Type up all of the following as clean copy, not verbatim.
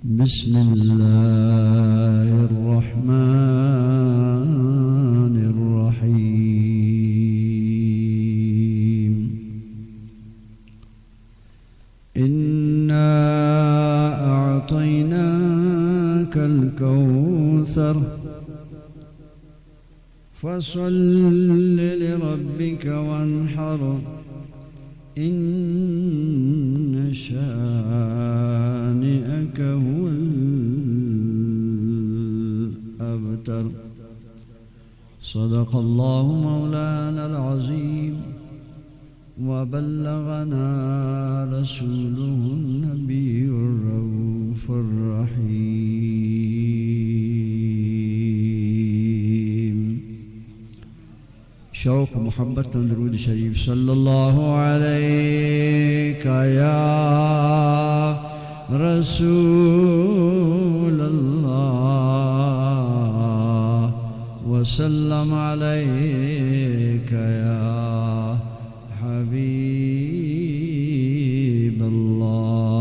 بسم الله الرحمن الرحيم إنا أعطيناك الكوثر فصل لربك وانحر إن شانئك هو الأبتر. صدق الله مولانا العظيم وبلغنا رسوله النبي الرؤوف الرحيم. شوق محبت درود شریف صلی اللہ علیک یا رسول اللہ وسلم علیک یا حبیب اللہ.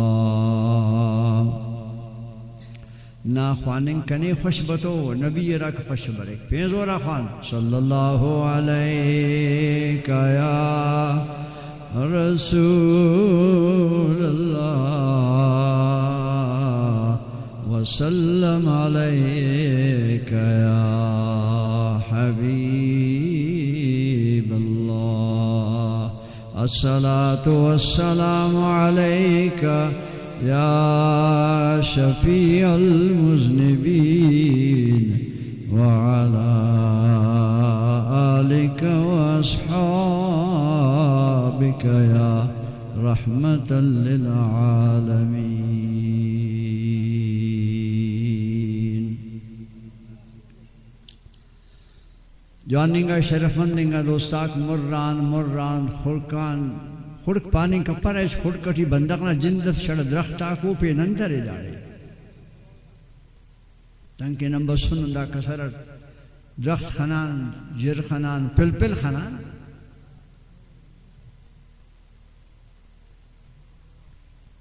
نا خوانن کنی خوش بتو نبی رک خوش برک پیزورا خوان صلی اللہ علیک یا رسول اللہ وسلم علیک یا حبیب اللہ. الصلاة والسلام علیک یا شفیع المذنبین وعلى آلک واصحابک یا رحمة للعالمین. جواننگا شرف مندنگا دوستاک مران خڑک پانی کا پرش خڑکٹی بندقنا جندف شڑ درختہ کو پہ نندر دارے تنکہ نمبر سنندہ کسرت درخت خنان جر خنان پل خنان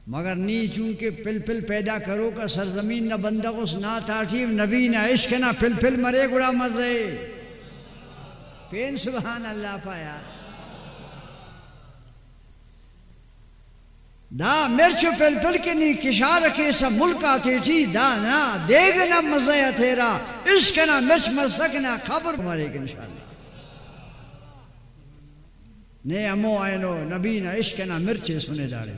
مگر نی چونکہ پل پیدا کرو کا سرزمین نہ بندقس نہ تاٹیب نبی نہ عشق نہ پل مرے گڑا مزے پین سبحان اللہ پایا دا مرچ پل کے نی کشار کے سب ملک آتے تھی دا نا دیگ نا مزہ تیرا عشق نا مرچ مسک نا خبر مارے گا انشاءاللہ نے امو آئینو نبی نا عشق نا مرچ سنے دارے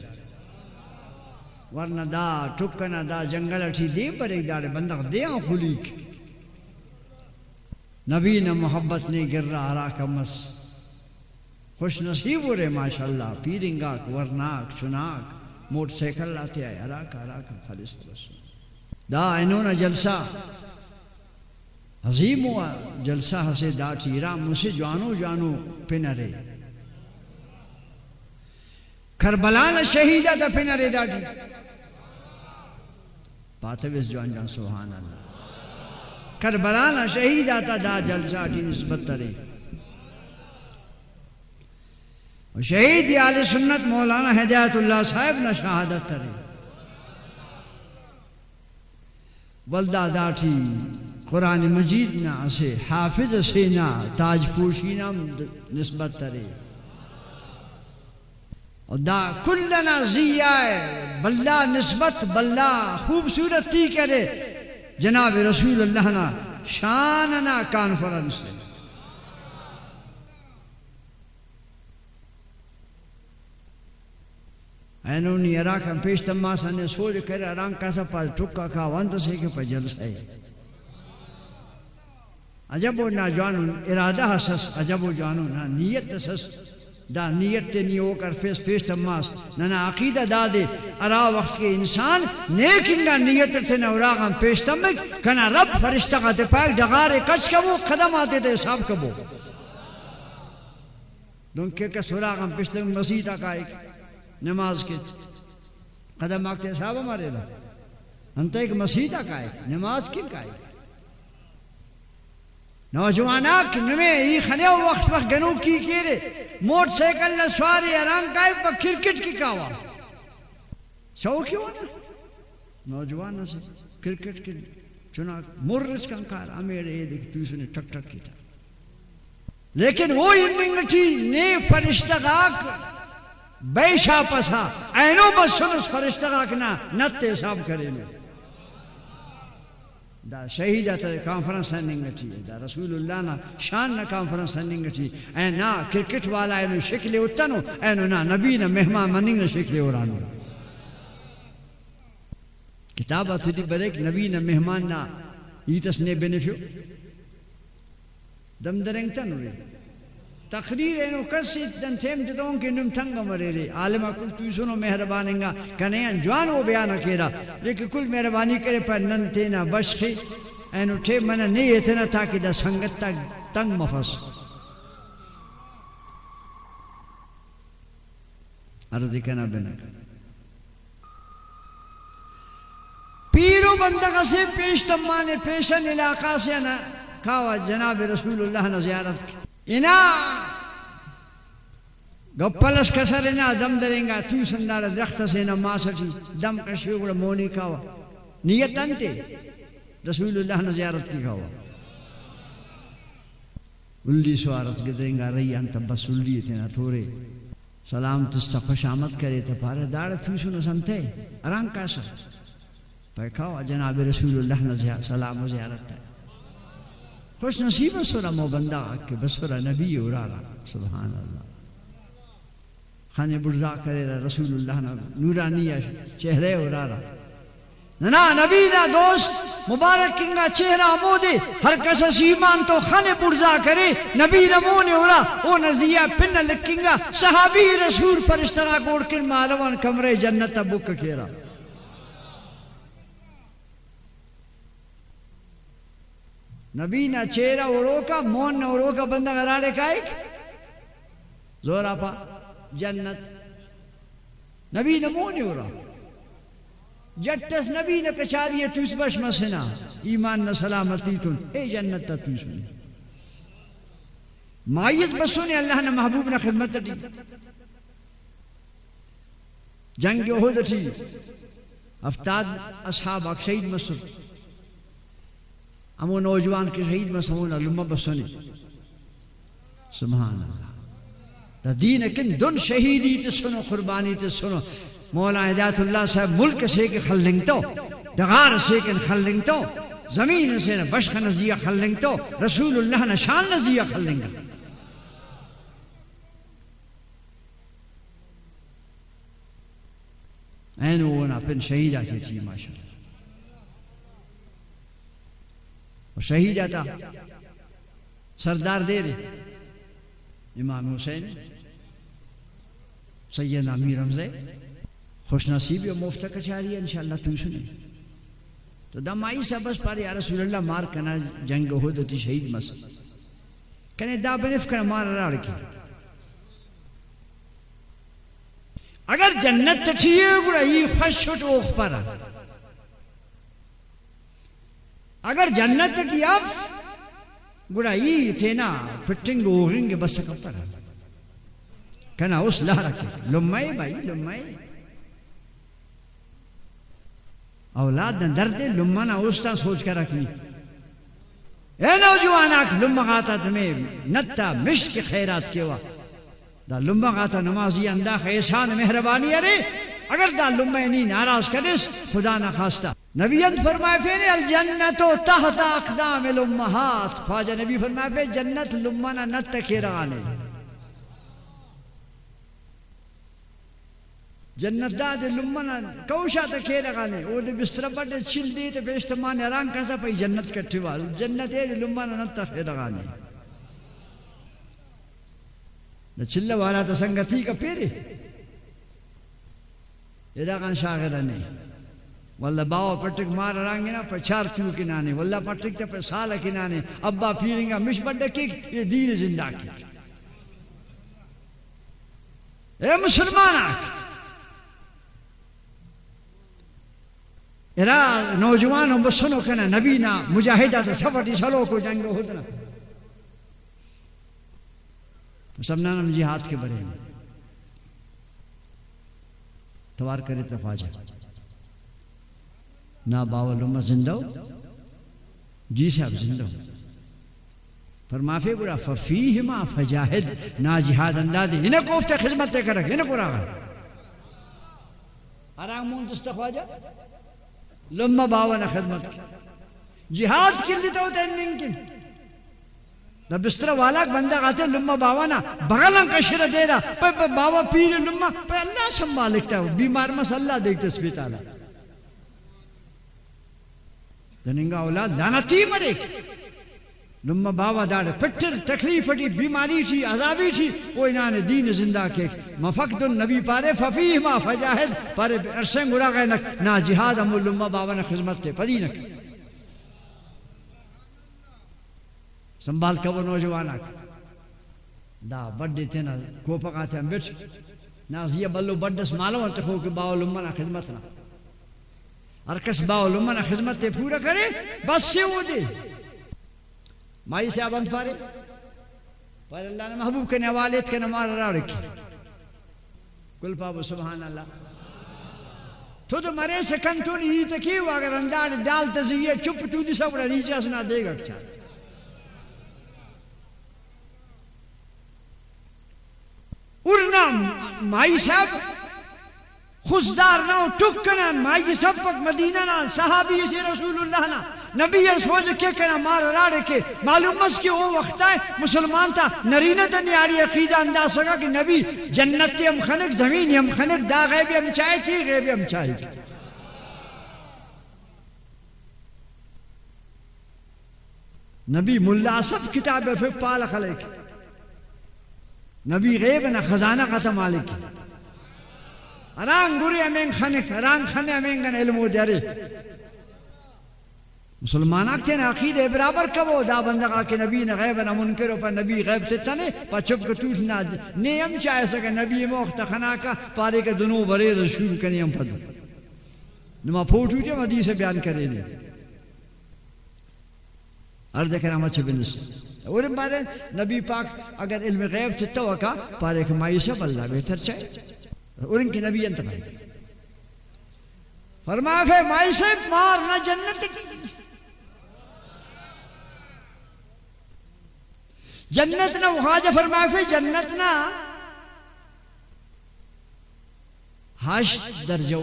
ورنہ دا ٹکنا دا جنگل اٹھی دے پر ایک دارے بندق دے آن خلیق نبی نا محبت نے گر رہا آراک مس خوش نصیب ہو رہے ماشاءاللہ پیرنگاک ورناک چناک موٹر سیکل لاتے آئے اراک خالص رسول دا اینونا جلسہ عظیم ہوا جلسہ ہسے دا چیرا مجھے جوانو پنرے کربلانا شہیدہ دا پنرے دا ٹی باتیں اس جوان سبحان اللہ کربلانا شہیدہ دا جلسہ ٹی نسبت ترے شہید آل سنت مولانا ہدایت اللہ صاحب نہ شہادت ترے ولدہ داٹھی قرآن مجید نہ اسے حافظ سے نہ تاج پوشی نہ نسبت ترے اور دا کلنا زیائے بلہ نسبت بلہ خوبصورت تھی کرے جناب رسول اللہ نا شاننا کانفرنس ہے. اینونی اراکم پیشتم ماسا نے سوچ کرے اران کاسا پاس ٹکا کھا وانتا سے کہ پا جلس ہے عجبو نا جوانو ارادہ حسس عجبو جوانو نا نیت حسس دا نیت تے نیو کر پیشتم ماس نا عقیدہ دا دے ارا وقت کے انسان نیکنگا نیت تے نوراغم پیشتم مک کنا رب فرشتہ تے پاک ڈغارے کچ کبو قدم آتے تے حساب کبو دونکہ کس وراغم پیشتم مسیطہ کا ایک نماز کے قدم آگتے صحابہ مارے رہا انتا ایک مسیحہ کا ہے نماز کن کا ہے نوجواناک نمے ای خنیو وقت گنو کی کیرے موٹ سیکل نسواری اران کا ہے پا کرکٹ کی کاوا شو کیوں نا نوجوان سے کرکٹ کے چنا مرچ کنکار امیڑے یہ دیکھ تو اس نے ٹک ٹک کی تھا لیکن وہ اننگ تھی نے فرشتگاک بے شاپسا اینو بس سنس فرشتگاک نت حساب کرے نو دا شہیدہ تا کانفرنس اننگ تھی دا رسول اللہ نا شان نا کانفرنس اننگ تھی اے نا کرکٹ والا اینو شکلے اتنو اینو نا نبی نا مہمان مننگ نا شکلے ورانو کتاب آتی بریک نبی نا مہمان نا ایتس نے بینفیو دم درنگتا نوری تقریر اینو کسی دن تیم جدون کے نم تنگا مرے رے عالمہ کل تو سنو مہرباننگا کنیان جوانو بیانا کیرا لیکن کل مہربانی کرے پر نن تینا بشخی اینو تیم منا نہیں اتنا تاکہ دا سنگت تا تنگ مفس عرضی کنا بنا پیرو بندگا سے پیش تمانے پیشن علاقہ سے نا کھاوا جناب رسول اللہ نے زیارت کی انا گپلس کسر انا دم دریں گا تو سندار درخت سے نا ماسٹی دم کشیو گڑا مونی کھاوا نیت انتے رسول اللہ نے زیارت کی کھاوا الی سوارت گدریں گا رئی انتا بس الی تینا تھورے سلام تستا خوش آمد کرے تا پارے دار تو سنو سنتے اران کاسا پہ کھاوا جناب رسول اللہ نے سلام و زیارت ہے خوش نصیب سورہ موبندہ کہ بسورہ نبی اورارا سبحان اللہ خانے برزا کرے رہا رسول اللہ نورانی چہرے اورارا نا نبی نا دوست مبارک کنگا چہرہ مودے ہر کسا ایمان تو خانے برزا کرے نبی نمونے اورا او نزیہ پن لکنگا صحابی رسول فرشتگا کوڑ کن مالوان کمرے جنت بک کیرا نبی نا چہرہ اوروکا مون نا اوروکا بندہ غراڑے کا ایک زورا پا جنت نبی نا مون اورا جٹس نبی نا کچاری توس بش مسنا ایمان نا سلامتی تن اے جنت تا توس منی مائیت بسونے اللہ نا محبوب نا خدمت دی جنگ احد تھی افتاد اصحاب اک شہید مسر امو نوجوان کے شہید مسمونا لما بسنی سبحان اللہ تا دین کن دن شہیدی تسنو قربانی تسنو مولا ہدایت اللہ صاحب ملک سے کے خلنگتو دغار سے کے خلنگتو زمین سے بشخ نزیہ خلنگتو رسول اللہ نشان نزیہ خلنگتو اینو ونا پن شہید آتی تھی ماشاءاللہ شہید آتا سردار دے رہے امام حسین سید امیر حمزہ خوش نصیبی و مفت کچاری ہے انشاءاللہ تو سنے تو دم آئی سا بس پارے یا رسول اللہ مار کنا جنگ احد ہوتی شہید مس کنے دا بنف کنا مار راڑ کی اگر جنت تچھئے گوڑا یہ خشت اوخ پارا اگر جنت کی اف گوڑا یہ تینا پٹنگ اوغنگ بس سکتا رہا کنا اس لہرہ کے لمائی بھائی لمائی اولاد نے درد لمانا استا سوچ کر رکھنی اے نوجواناک لمہ غاتا تمہیں نتا مشک خیرات کیوا دا لمہ غاتا نمازی انداخ احسان مہربانی ارے اگر دا لمہ نہیں ناراض کرس خدا نہ خواستہ نبیت فرمائے پھر الجنت تحت اقدام الامہات خواجہ نبی فرمائے پھر جنت لمنا نت کیرانے جنت دا دے لمنا کوشا تا کیرانے او دے بستر بڑے چل دے تے بیشتمان اران کسا پہ جنت کٹھے والو جنت دے لمنا نت کیرانے نہ چلہ والا تا سنگتی کا پیرے اداغان شاغرنے واللہ باو پٹک مار رانگے نا پر چار تیو کنانے واللہ پٹک تا پر سالہ کنانے ابا پیرنگا مش بڑھکی یہ دین زندہ کی اے مسلمان آکھ ارا نوجوانوں بسنو کنا نبینا مجاہدہ تا سفٹی سلو کو جنگو ہوتنا سبنا نم جہاد کے بڑے میں توار کرے تفاجہ نا باول زندہ ہو جی صاحب زندہ ہو فرمافے گوڑا ففیہما فجاہد نا جہاد اندازی انہیں کوفتے خدمت تے کرک انہیں کو راغا آرام مون دستخواجہ لما باونا خدمت کی جہاد کلی تو ہوتا ہے ننکن دا بستر والا بندہ آتے لما باوانا بغلن کشر دے رہا پہ باوا پیر لما پہ اللہ سنبھالکتا ہے بیمار مس اللہ دیکھتے سپیتالا دننگا اولاد لانتی مریک لما باوا داڑے پٹر تکلیف تھی بیماری تھی عذابی تھی وہ انہاں نے دین زندہ کے مفقد النبی پارے ففیہما فجاہد پارے عرصیں گرا گئے نا جہاد ہم لما باوا نے خدمت تے پدی نک سنبھال کبو نوجوانا دا بڑے تھے نا کوپک آتے ہیں بیٹھ نا زیہ بلو بڑس مالو انتے خو کہ باو لما نا خدمت نا ارکس باو لما نا خدمت تے پورا کرے بس سے وہ دے مائی سے آبند پارے پر اللہ نے محبوب کے نوالد کے نمار را رکھی کل پابو سبحان اللہ تو مرے سکن تو نہیں تکیو اگر اندار ڈال تزیہ چپ تو دی سبڑا نیچے اسنا دے گا کچھا ارنا مائی صاحب خزدار ناو ٹکنان مائی صفق مدینہ نا صحابی سے رسول اللہ نا نبی سوچ کے کنا مار راڑے کے معلوم اس کی وہ وقت ہے مسلمان تھا نرینہ نیاری عقیدہ انداز سکا کہ نبی جنت ہم خنق زمین ہم خنق دا غیبی ہم چاہے تھی غیبی ہم چاہے تھی نبی ملا صف کتاب فقہ پالا خلق نبی غیب نا خزانہ ختم مالک اران گوری امین خنق اران خنق امین گن علم و دیارے مسلمان آکتے ہیں عقید برابر کبو دا بندگا کہ نبی نے غیب نہ منکرو پر نبی غیب تتنے پا چپ کتوش نہ نیم چاہے سکے نبی موقت خناکا پارے کے دنوں برے رسول کا نیم پدو نما پھوٹ ہوتے ہیں حدیث بیان کرے لیں عرض کرامت سے بنس اور ان بارے نبی پاک اگر علم غیب تتوکا پارے کے مائی سب اللہ بہتر چاہے اور ان کی نبی انتباہی فرمائے مائی صاحب مارنا جنت جنت نا خواجہ فرمائے جنت نا ہشت درجو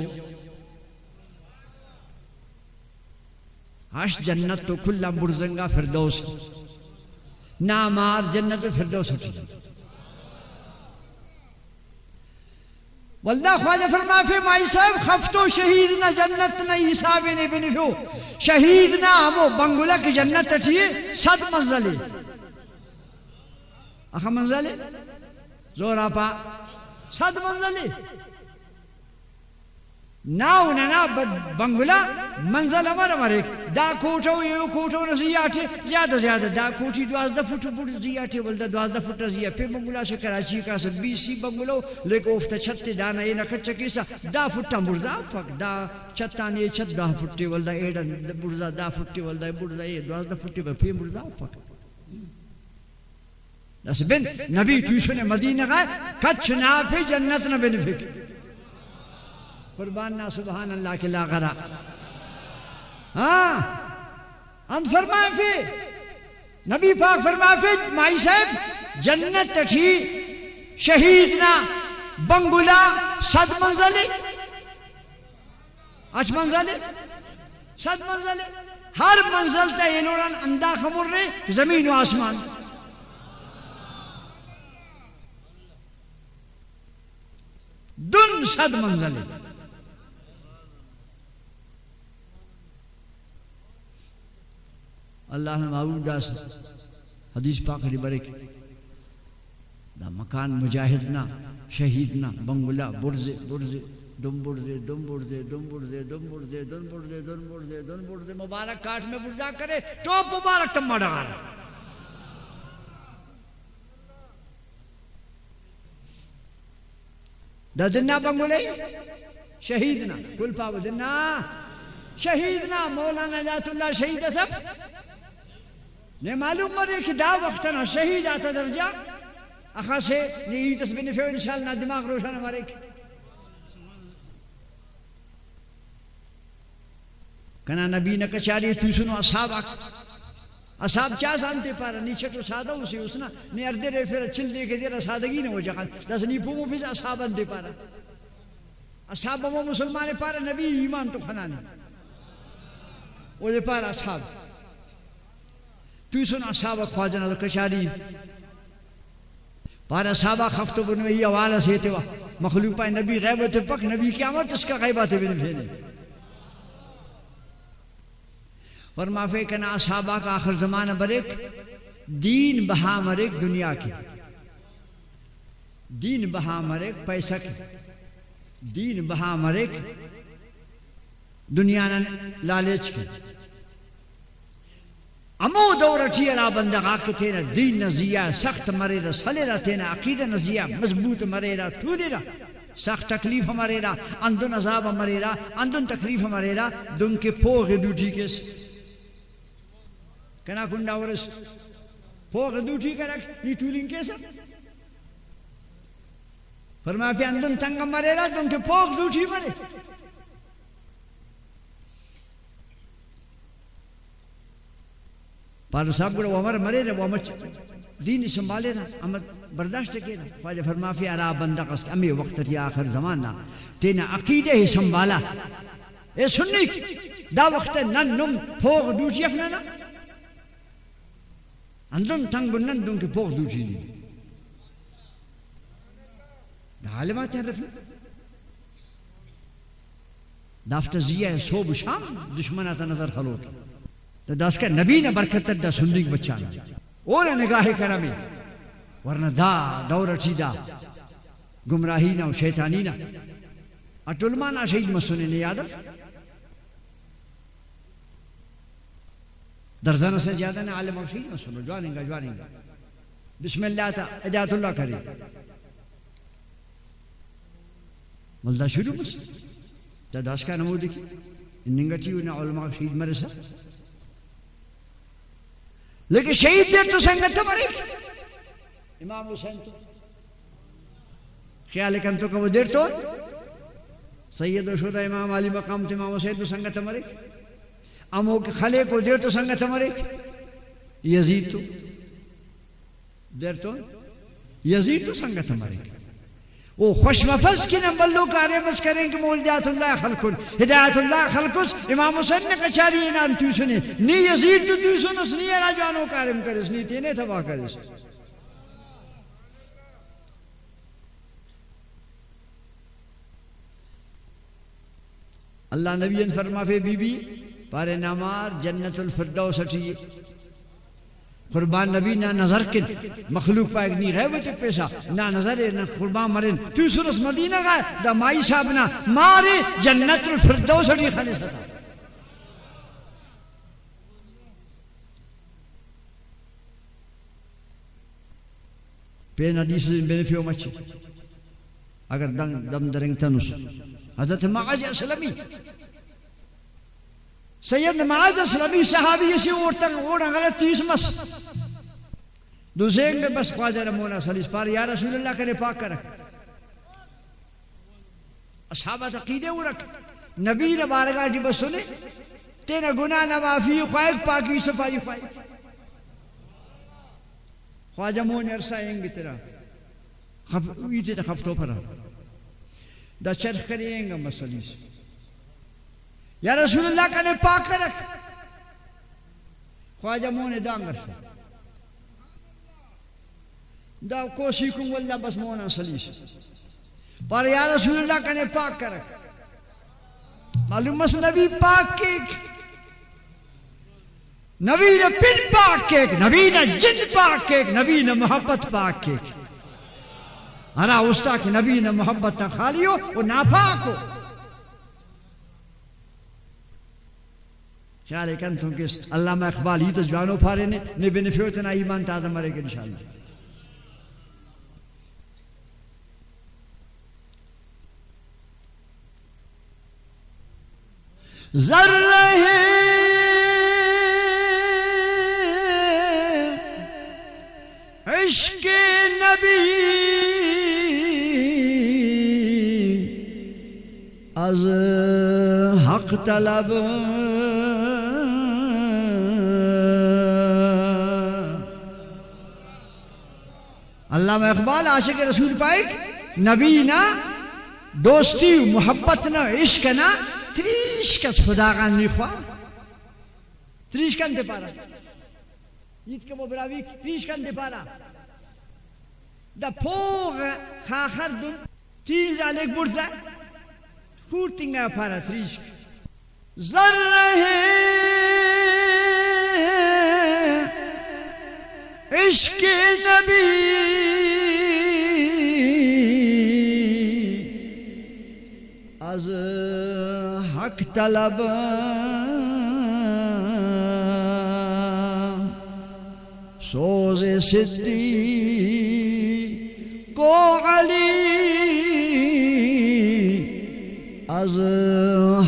ہشت جنت تو کلا برزنگا فردوس نامار جنت فردوس اٹھی واللہ خواجہ فرمائے مائی صاحب خفتو شہید نا جنت نا عیسیٰ بن بنفو شہید نا ہمو بنگلہ کی جنت اٹھیے 100 منزلے اخا منزلے زور آپا 100 منزلے ناو نا بنگلہ منزل ہمارا مرے دا کوٹو یہ کوٹو نا زیادہ زیادہ دا کوٹی 12 فٹ بڑھ زیادہ بلدہ 12 فٹ زیادہ پھر بنگلہ سے کراچی کا سر 20 بنگلو لیکن افتا چھتے دانا اینا کچھا کیسا دا فٹا مرزا فک دا چھتانی چھت 10 فٹی والدہ ایڈا مرزا 10 فٹی والدہ مرزا 12 فٹی پھر مرزا فک دس بن نبی توشن مدینہ گئے کچھ نافی جنت نہ بن فک قربان نا سبحان اللہ کے لا غرا ہاں ہم فرمائے فی نبی پاک فرمائے فی مائی صاحب جنت تھی شہید نا بنگلہ 100 منزلے 8 منزلے 100 منزلے ہر منزل تا انہوں اندہ خمر رہے زمین و آسمان دن 100 منزلے اللہ نے معبود داس حدیث پاک لی برک دا مکان مجاہد نا شہید نا بنگلہ برزے برزے دم برزے دم برزے دم برزے دم برزے دم برزے دم برزے دم برزے مبارک کاٹ میں برزا کرے ٹوپ مبارک تم مڑا گا دا جنہ بنگلے شہید نا کل پاو جنہ شہید نا مولانا جات اللہ شہید سب نے معلوم مرے کہ دا وقت نا شہید آتا درجہ اخا سے نہیں تسبین فیو انشاءاللہ دماغ روشن ہمارے کنا نبی نہ کچاری تو سنو اصحاب چا سانتے پارا نیچے تو سادہ اسے اسنا نی اردے رے پھر چل دے کے دیر سادگی نہ ہو جاکن دس نی پومو فیس اصحاب اندے پارا اصحاب وہ مسلمان پارا نبی ایمان تو خنانے وہ دے پارا اصحاب تو سن اصحاب خواجنا تو کچاری پارا صحابہ خفتو بنوئی حوالہ سیتے وا مخلوق پائے نبی غیبت پک نبی قیامت اس کا غیبات بن پھیلے فرمافے کنا صحابہ کا آخر زمانہ بریک دین بہا مریک دنیا کی دین بہا مریک پیسہ کی دین بہا مریک دنیا لالچ کی امو دور چیرا بندگا کے تینا دین نزیہ سخت مریرا سلیرا تینا عقیدہ نزیہ مضبوط مریرا تولیرا سخت تکلیف مریرا اندن عذاب مریرا اندن تکلیف مریرا دن کے پوغ دوٹی کس کنا کنڈا ورس پوغ دوٹی کرک یہ تولین کیسا فرمایا فی اندن تنگ مریرا دن کے پوغ دوٹی مرے پارو صاحب گوڑا وہ مرے رہا وہ دین سنبھالے رہا امت برداشت کے رہا خواجہ فرما فی ارا بندہ قصد امی وقت تی آخر زمانہ تینا عقیدہ ہی سنبھالا اے سننی دا وقت نن نم پوغ دوچی افنانا اندن تنگ نن دن کے پوغ دوچی نہیں دا عالمات ہیں رفنا دافت زیہ صوب شام دشمناتا نظر خلوٹ تو دا اس کا نبی نے برکت دا سندگ بچانا اونا نگاہ کرمی ورنہ دا دور چی دا گمراہی نا و شیطانی نا اٹولمانا شہید مسونے نے یاد درزانہ سے زیادہ نا عالم و شہید مسونے جوانیں گا بسم اللہ تا ادایت اللہ کرے ملدہ شروع بس دا اس کا نمو دیکھی انگٹی ہونا علماء شہید مرسا لیکن شہید دیر تو سنگت مرے امام حسین تو خیال کن تو کہ وہ دیر تو سید و شدہ امام علی مقام تو امام حسین تو سنگت مرے امو کے خلے کو دیر تو سنگت مرے یزید تو دیر تو یزید تو سنگت مرے وہ خوش مفز کی نمبلو کارے بس کریں کہ مولدیات اللہ خلقن ہدایت اللہ خلقس امام حسین نے کچاری انان تو سنے نی یزید تو سنس نی راجوانوں کارم کرس نی تینے تباہ کرس اللہ نبی ان فرما فے بی بی پارے نامار جنت الفردوس اٹھی قربان نبی نہ نظر کن مخلوق پائے نی غیبت پیسا نہ نظر نہ قربان مرن تو سرس مدینہ گئے دا مائی صاحب نہ مارے جنت الفردوس اٹھی خالی ستا پین حدیث بینفیو مچی اگر دم درنگ تنس حضرت معاذ اسلمی سید معاذ اسلمی صحابی اسی اوڑا غلط تیس مس دو زینگ بس خواجہ رمونا سلیس پار یا رسول اللہ کرے پاک کرک اصحابہ عقیدے ہو رکھ نبی نے بارگاہ جی بس سنے تینا گناہ نوافی خواہد پاکی صفائی خواہد خواجہ مون عرصہ اینگی تیرا ایتے تا خفتو پرا دا چرخ کرے اینگا مسلیس یا رسول اللہ کا نے پاک کرک خواجہ مون دانگر سے دا کوشی کن واللہ بس مونا سلیس پر یا رسول اللہ کا نے پاک کرک معلوم مس نبی پاک کیک نبی نے پن پاک کیک نبی نے جن پاک کیک نبی نے محبت پاک کیک انا استا کہ نبی نے محبت تا خالی ہو وہ ناپاک ہو خیال کن تو کس علامہ اقبال ہی تو جوانو پھارے نے بینفیوتنا ایمان تازہ مرے گا انشاءاللہ ذرہ عشق نبی از حق طلب علامہ اقبال عاشق رسول پائک نبی نا دوستی محبت نا عشق نا تریش کس خدا غان نیخوا تریش کن دے پارا یت کبو براوی تریش کن دے پارا دا پوغ خاخر دن تریز آلیک برزا خور تنگا پارا تریش زر رہے عشق نبی از حق طلب سوز صدی کو علی از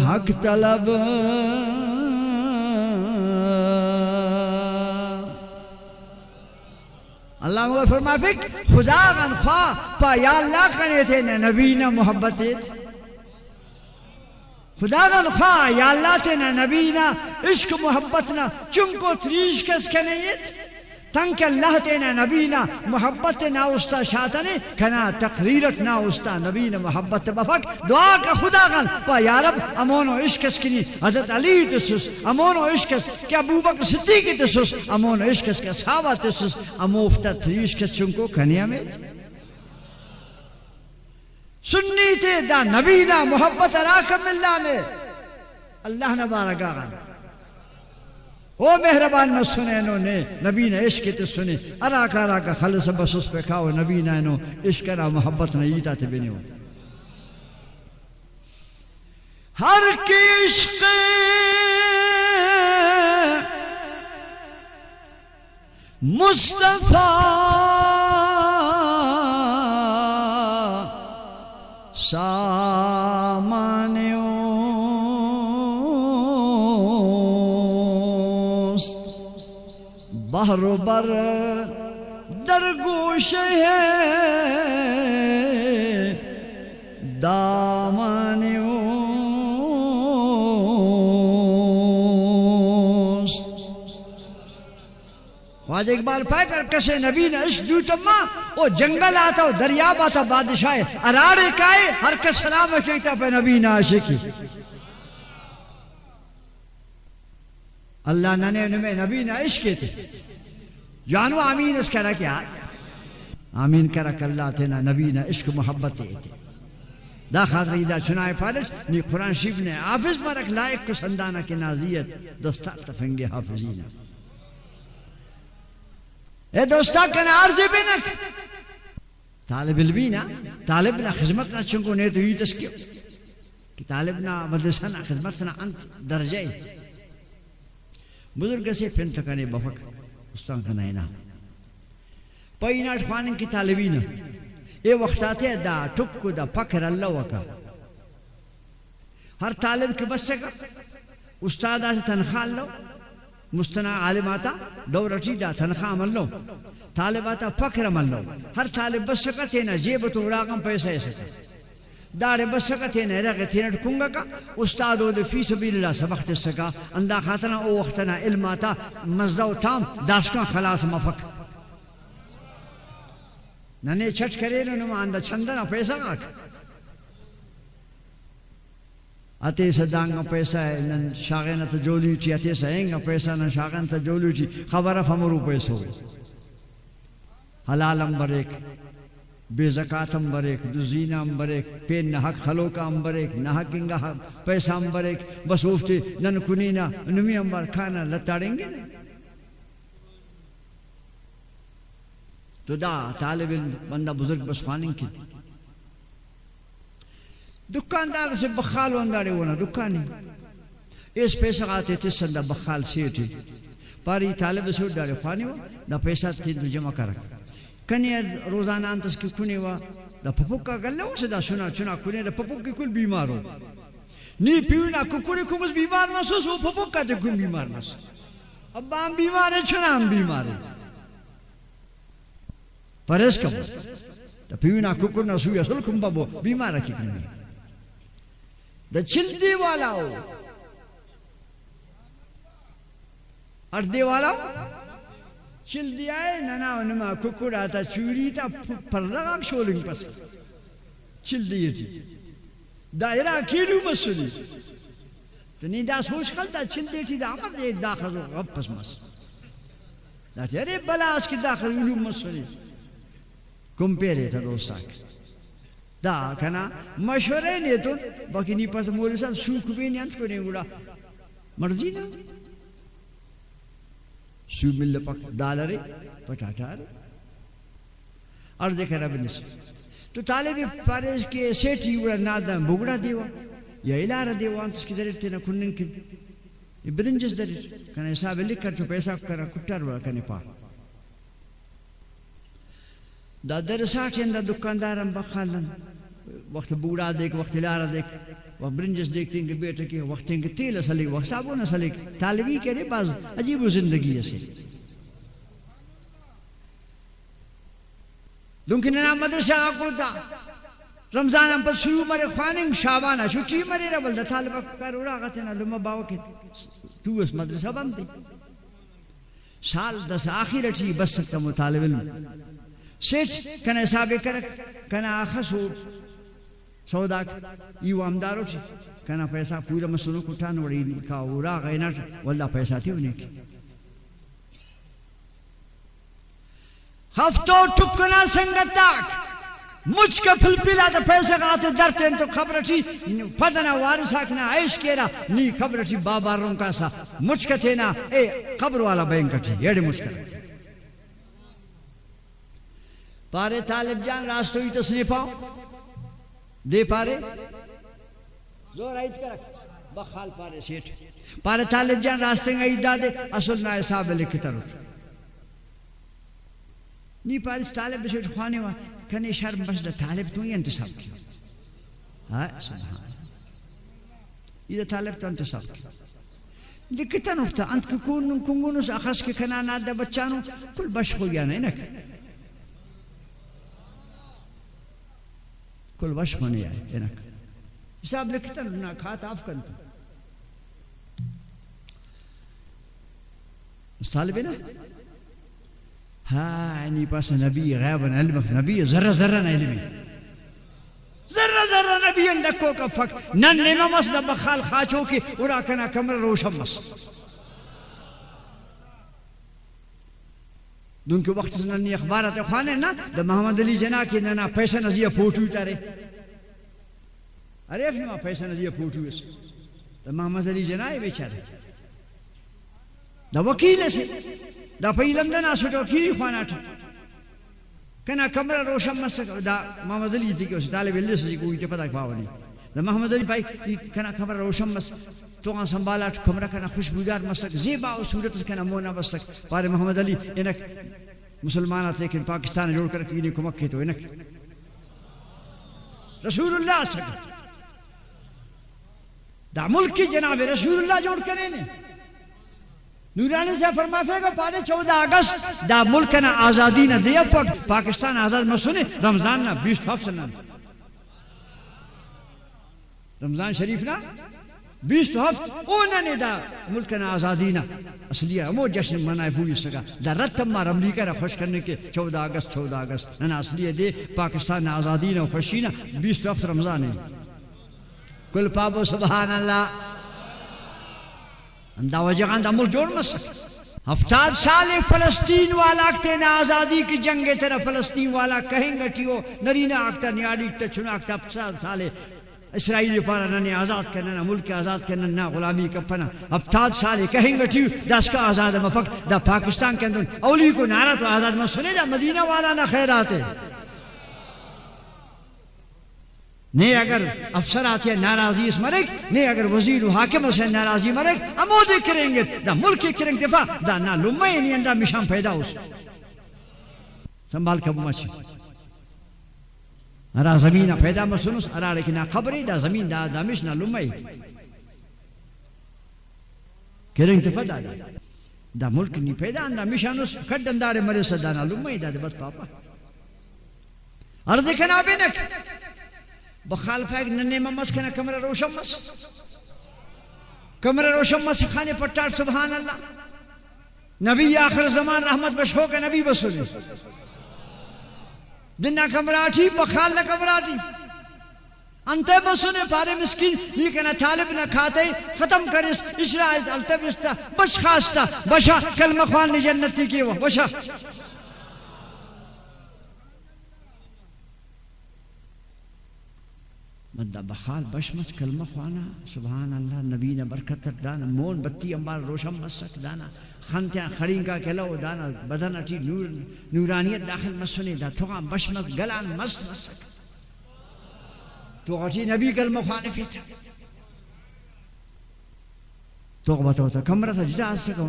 حق طلب اللہ مگر فرما فک خدا غن خواہ پا یا اللہ کنے تھے نبینا محبتیت خدا غن خواہ یا اللہ تھے نبینا عشق محبتنا چنکو تریش کس کنیت تنک اللہ تھے نبینا محبت نا استا شاتنے کنا تقریرت نا استا نبینا محبت بفک دعا کا خدا غن پا یا رب امونو عشقس کنی حضرت علی تسوس امونو عشقس کہ ابو بکر صدیقی تسوس امونو عشقس کہ صحابہ تسوس اموفتا تریش کس چنکو کنیا میت سنی تے دا نبینا محبت راکم اللہ نے اللہ نبارکا غن او مہربان نہ سنے انہوں نے نبی نے عشق تے سنے اراکا خلص بس اس پہ کھاؤ نبی نے انہوں عشق را محبت نہ ایتا تے بینیو ہر کی عشق مصطفیٰ سامانیوں بحر و بر در گوش ہے دامن اوست خواجہ اقبال پائے کر کسے نبی نے عشق دوتا ماں وہ جنگل آتا وہ دریاب آتا بادشاہ اراڑے کائے ہر کس سلام کہتا پہ نبی نے عاشقی اللہ ننے نمیں نبی نے عشق تھے جانو آمین اس کرا کیا آمین کرا کاللہ تینا نبی نے عشق محبت تھے دا خاطر دا چنائے فارس نی قرآن شریف نے حافظ مرک لائق کو سندانہ کی نازیت دستار تفنگے حافظین اے دوستا کنا عرضی بینک طالب علمینا طالبنا خدمتنا چنکو نیتو ہی تسکیو کہ طالبنا مدرسنا خدمتنا انت درجے بزرگ سے پھن تکانے بفک استان کا نائنا پائیناٹ خوانن کی طالبین اے وقت آتے دا ٹکو دا پکر اللہ وکا ہر طالب کے بس سکا استاد آتے تنخواہ اللہ مستنع عالم آتا دورتی دا تنخواہ عمل لو طالب آتا پکر عمل لو ہر طالب بس سکا تینا جیبتو راغم پیسہ ایسا دارے بس سکا تینا رغی تینا ٹکنگا کا استادو دے فی سبیل اللہ سبخت سکا اندہ خاطرنا او وقتنا علم آتا مزدو تام داشکان خلاص مفک ننے چھٹ کرے نما اندہ چھندنا پیسہ آکا اتے سا دانگا پیسہ ہے نن شاغینا تا جولیو چی اتے سا اینگا پیسہ نن شاغینا تا جولیو چی خبر فمرو پیسہ ہوئے حلال امبر ایک بے زکاة امبر ایک دزینہ امبر ایک پین نحق خلوکا امبر ایک نحق انگا پیسہ امبر ایک بس اوفتے نن کنینا نمی امبر کھانا لتاڑیں گے تو دا طالب بندہ بزرگ بس خوانیں کی دکاندار سے بخال واندارے ہونا دکانی اس پیسہ آتے تسن دا بخال سیٹی پاری طالب سوٹ دارے خوانی ہوا دا پیسہ تین تو جمع کرا کنی روزانہ انتس کی کنے ہوا دا پپوک کا گلہ ہو سے دا سنا چنا کنے دا پپوک کی کل بیمار ہو نی پیونا کنے کمس بیمار مسو سو پپوک کا دے کن بیمار مسو اب ہم بیمار ہیں چنا ہم بیمار ہیں پریس کم دا پیونا کنے سوی اصل کم بابو بیمار رکھی کنی دا چلدی والا ہو اردے والا ہو چل دیا ہے ننا ونما ککڑا تا چوری تا پر لغاق شولنگ پس چل دیئے تھی دائرہ کیلو مسلی تو نہیں دا سوچ خلتا چل دیئے تھی دا عمر دے داخل غب پس مس دا تھی ارے بلا اس کی داخل علوم مسلی کم پیرے تھا دوستاک دا کنا مشورے نہیں تو باقی نہیں پاس مولی صاحب سوک بینی انت کو نہیں گوڑا مرضی نا سو مل پک دالرے پٹاٹارے عرض کرا بنس تو طالب پارز کے سیٹھی گوڑا نادا بگڑا دیوا یا الارا دیوا انتس کی درر تینا کنن کن یہ برنجس درر کنا حساب لکھ کر چو پیسا کرا کٹار بڑا کنے پا دا درساٹ اندہ دکاندارم بخالن وقت بگڑا دیکھ وقت الارا دیکھ وقت برنجس دیکھتے ہیں کہ بیٹا کی وقت ہیں کہ تیل سلیک وقت صابون سلیک طالبی کرے بعض عجیب زندگی ایسے دنکن نام مدرسہ آکل تا رمضان ہم پر سلو مرے خواننگ شابانا شوچی مرے ربل دا طالبہ کار اراغتنا لما باوکی تو اس مدرسہ بندی سال دس آخر اٹھی بس سکتا مطالب علم سیچ کنا حسابے کرک کنا آخس ہو سوداک ایو امدارو چی کنا پیسہ پورا مسلو کٹھان وڑی کاورا غینر واللہ پیسہ تھی انہیں کی ہفتو ٹکنا سنگتاک مجھ کا پھل پلا تا پیسہ گاتے درتے ہیں تو خبر تھی پدنا وارساکنا عیش کیرا نی خبر تھی بابا رون کا سا مجھ کا تھے نا اے خبر والا بینکا تھی ایڈے مجھ کا پارے طالب جان راستوی تسنے پاؤ دے پارے زور آئیت کرک بخال پارے سیٹ پارے طالب جان راستے گا ایدہ دے اصل نا حساب لکھتا روٹ نی پارے طالب سیٹ خوانے ہوا کنے شرم بس دا طالب تو ہی انتصاب کیا ہاں سبحان یہ طالب تو انتصاب کیا لکھتا نفتا انت کنگونس اخص کے کنانات دا بچانو کل بش ہو گیا نہیں نک کل وش ہونے آئے انک حساب لکھتا نا کھات آف کنتا اس طالبی نا ہاں انی پاس نبی غیباً علمف نبی ذرہ ذرہ نا علمی ذرہ ذرہ نبی اندکو کا فک نن نمس دا بخال خاچو کی اڑا کنا کمر روشم مس دون کے وقت سننی اخبارات خوانے نا دا محمد علی جنا کی نا پیسہ نزیہ پوٹوی تارے ارے افنما پیسہ نزیہ پوٹوی اس دا محمد علی جنا ہے بیچارے دا وکیل سے دا پہی لندن آسوٹا وکیلی خوانا تھا کنا کمرہ روشن مسک دا محمد علی تھی کہ اسے طالب اللہ سے کوئی تے پتہ کھاوا نہیں دا محمد علی پائی کنا کمرہ روشن مسک تو آن سنبالا کمرہ کنا خوشبودار مسک زیبا و صورت کنا مونا مسک پارے محمد علی انک مسلمانات لیکن پاکستان جوڑ کر کینی کو مکہ تو انک رسول اللہ سکت دا ملک کی جناب رسول اللہ جوڑ کرے نے نورانی سے فرمائے گا پارے 14 اگست دا ملک نا آزادی نا دیا فقط پاکستان آزاد مسونے رمضان نا 20 ہفت نا رمضان شریف نا 20 ہفت اونا نے دا ملک نا آزادی نا اصلیہ امو جشن منائے پوری سکا دا رتم مار امریکہ را خوش کرنے کے 14 اگست نا اصلیہ دے پاکستان نا آزادی نا خوشی نا 20 ہفت رمضان ہے کل پابو سبحان اللہ اندہ وجہان دا ملک جوڑ مسک 70 سال فلسطین والا اکتے نا آزادی کی جنگے تیرا فلسطین والا کہیں گا ٹیو نرینا اکتا نیاڑی اکتا چنا اکتا 70 سال اسرائیلی پارا ننے آزاد کرنا نا ملک آزاد کرنا نا غلامی کپنا 70 سال کہیں گا ٹیو دا اس کا آزاد مفق دا پاکستان کے اندر اولی کو نعرہ تو آزاد میں سنے دا مدینہ والا نا خیرات ہے نہیں اگر افسر آتے ہیں ناراضی اس مرک نہیں اگر وزیر و حاکم اسے ناراضی مرک امودے کریں گے دا ملک کریں دفاع دا نا لمعی نہیں اندہ مشان پیدا اس سنبھال کب مچی ارا زمین پیدا مسنس ارا لیکن خبری دا زمین دا مش نا لمعی کریں دفاع دا ملک نہیں پیدا اندہ مشان اس کھڑ اندار مرس دا نا لمعی دا بات پاپا عرض کنا بینک بخال پاک ننے ممس کنا کمرہ روشن مس کمرہ روشن مس خانے پٹار سبحان اللہ نبی آخر زمان رحمت بشو کے نبی بسولی دنیا کمراٹی بخال نہ کمراٹی انتے بسونے پارے مسکین لیکن طالب نہ کھاتے ختم کرس اسرائیل التبستا بش خاستا بشا کلمہ خوان نے جنتی کی وہ بشا مدہ بخال بشمس کلمہ خوانا سبحان اللہ نبی نے برکت دانا مون بتی امبار روشم مسک دانا خانتیاں خڑین کا کہلو دانا بدن اٹھی نورانیت داخل مسونے دا تھوڑا بشمس گلان مست مسک تو اٹھی نبی کلمہ خوانے فیتا تو بتاو تا کمرہ تا جدا سکو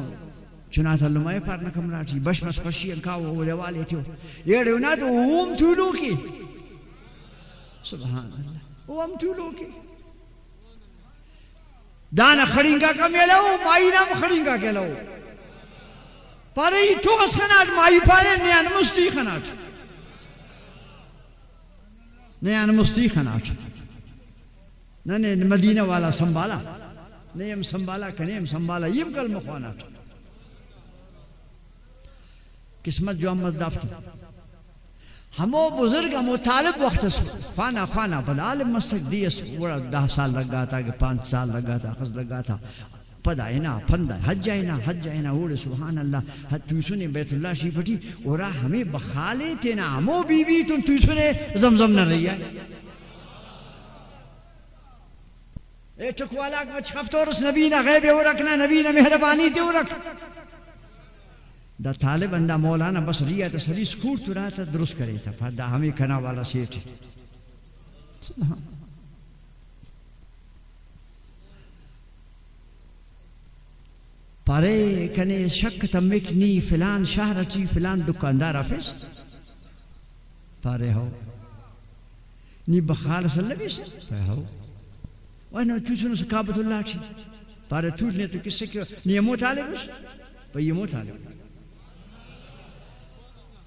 چنانتا لمائے پارنا کمرہ اٹھی بشمس خوشی انکاو وہ دیوالے تھو یہ ریونا تو اوم تولو کی سبحان اللہ اوم تولو کی دانا خڑینگا کا میلو مائی نام خڑینگا کے لو پارے ہی تو اس خناٹ مائی پارے نیان مستی خناٹ نیان مستی خناٹ ننے مدینہ والا سنبالا نیم سنبالا کنیم سنبالا یم کلمہ خوانات قسمت جو امت دافت ہمو بزرگ ہمو طالب وقت خوانا پد عالم مستق دیس ورہ 10 سال لگا تھا کہ 5 سال لگا تھا خز لگا تھا پد آئینا پھندا حج آئینا اوڑے سبحان اللہ تو سنے بیت اللہ شریف پٹی اورا ہمیں بخالے تینا ہمو بی بی تو سنے زمزم نہ رہی ہے اے چکوالا کچھ خفتورس نبی نہ غیب ہو رکھنا نبی نہ مہربانی تے ہو رکھ دا طالب اندہ مولانا بس ریا تا سری سکور تو رہا تا درست کرے تھا پھر ہمیں کنا والا سیٹھ پارے کنے شک تمکنی فلان شہر چی فلان دکاندار آفیس پارے ہو نی بخار سلگی سے پارے ہو وہاں توسنو سکابت اللہ چی پارے توس نے تو کس سے کیوں نی امو طالب اس پا یہ امو طالب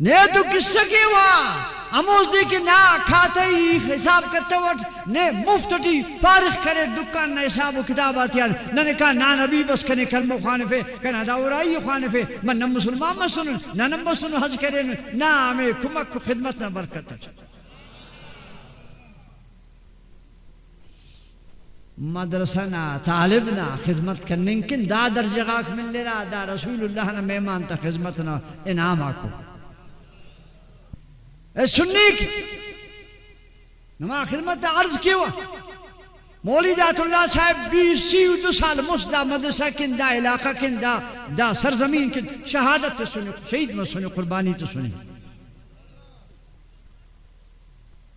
نے تو کس سے کیوں اموز دے کہ نا کھاتے ہی حساب کرتے وقت نے مفتٹی فارغ کرے دکان نا حساب و کتاب آتیان نے کہا نا نبی بس کنے کلمہ خوانے فے کنا داورائی خوانے فے من نم مسلمان مسنن نا نم مسنن حج کرے نا ہمیں کمک خدمت نا برکت مدرسنا طالبنا خدمت کرنے کن دا در جگاک مل لے رہا دا رسول اللہ نا میمان تا خدمتنا انعام آکو اے سنیک نما خدمت دا عرض کیوا مولی دات اللہ صاحب 22 سال مصدہ مدرسہ کن دا علاقہ کن دا سرزمین کن شہادت تا سنے شہید میں سنے قربانی تا سنے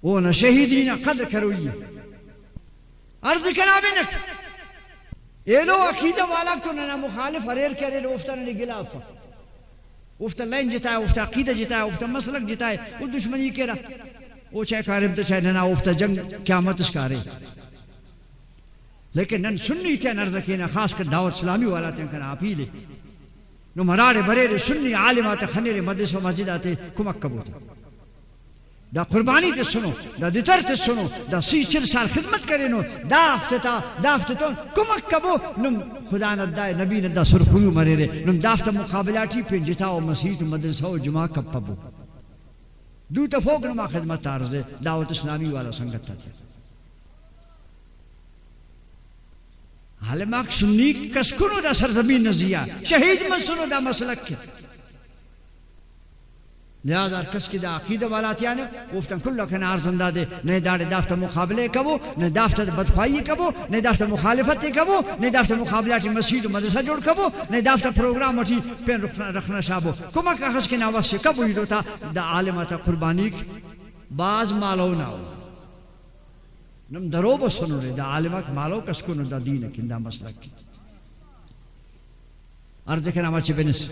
وہ نا شہیدین قدر کروئی عرض کنا بینک ایلو عقیدہ والا تو نا مخالف حریر کرے افتا نا گلاف افتا لین جتا ہے افتا عقیدہ جتا ہے افتا مسلک جتا ہے وہ دشمنی کرا وہ چاہے کارب تو چاہے نا افتا جنگ قیامت اس کارے لیکن نن سنی تے نرزکینا خاص کر دعوت اسلامی والا تے کنا آپ ہی لے نو مرارے برے سنی عالمات خنیر مدرس و مسجد آتے کمک کبوتا دا قربانی تے سنو دا دیتر تے سنو دا 30 سال خدمت کرے نو دا افتتا کمک کبو نم خدا ندائے نبی ندہ سرخویو مرے رے نم دافتا مقابلاتی پین جتاو مسیح مدرسہ و جماع کب پبو دو تا فوق نما خدمت آرز دے دعوت اسلامی والا سنگتا تھے حالماک سنی کس کنو دا سرزمین نزیہ شہید من سنو دا مسلک کی لہذا کس کی دا عقیدہ والا تیانے گفتن کلو کن آرزندہ دے نئے داڑے دافتا مقابلے کبو نئے دافتا بدخوائی کبو نئے دافتا مخالفت کبو نئے دافتا مقابلاتی مسجد و مدرسہ جوڑ کبو نئے دافتا پروگرام اٹھی پین رکھنا شابو کمک اخذ کے نواز سے کبو ہی دوتا دا عالماتا قربانی باز مالو ناو نم درو بسنو رے دا عالمات مالو کسکنو دا دین کن دا مسلک کی عرض کے نواز چی بنس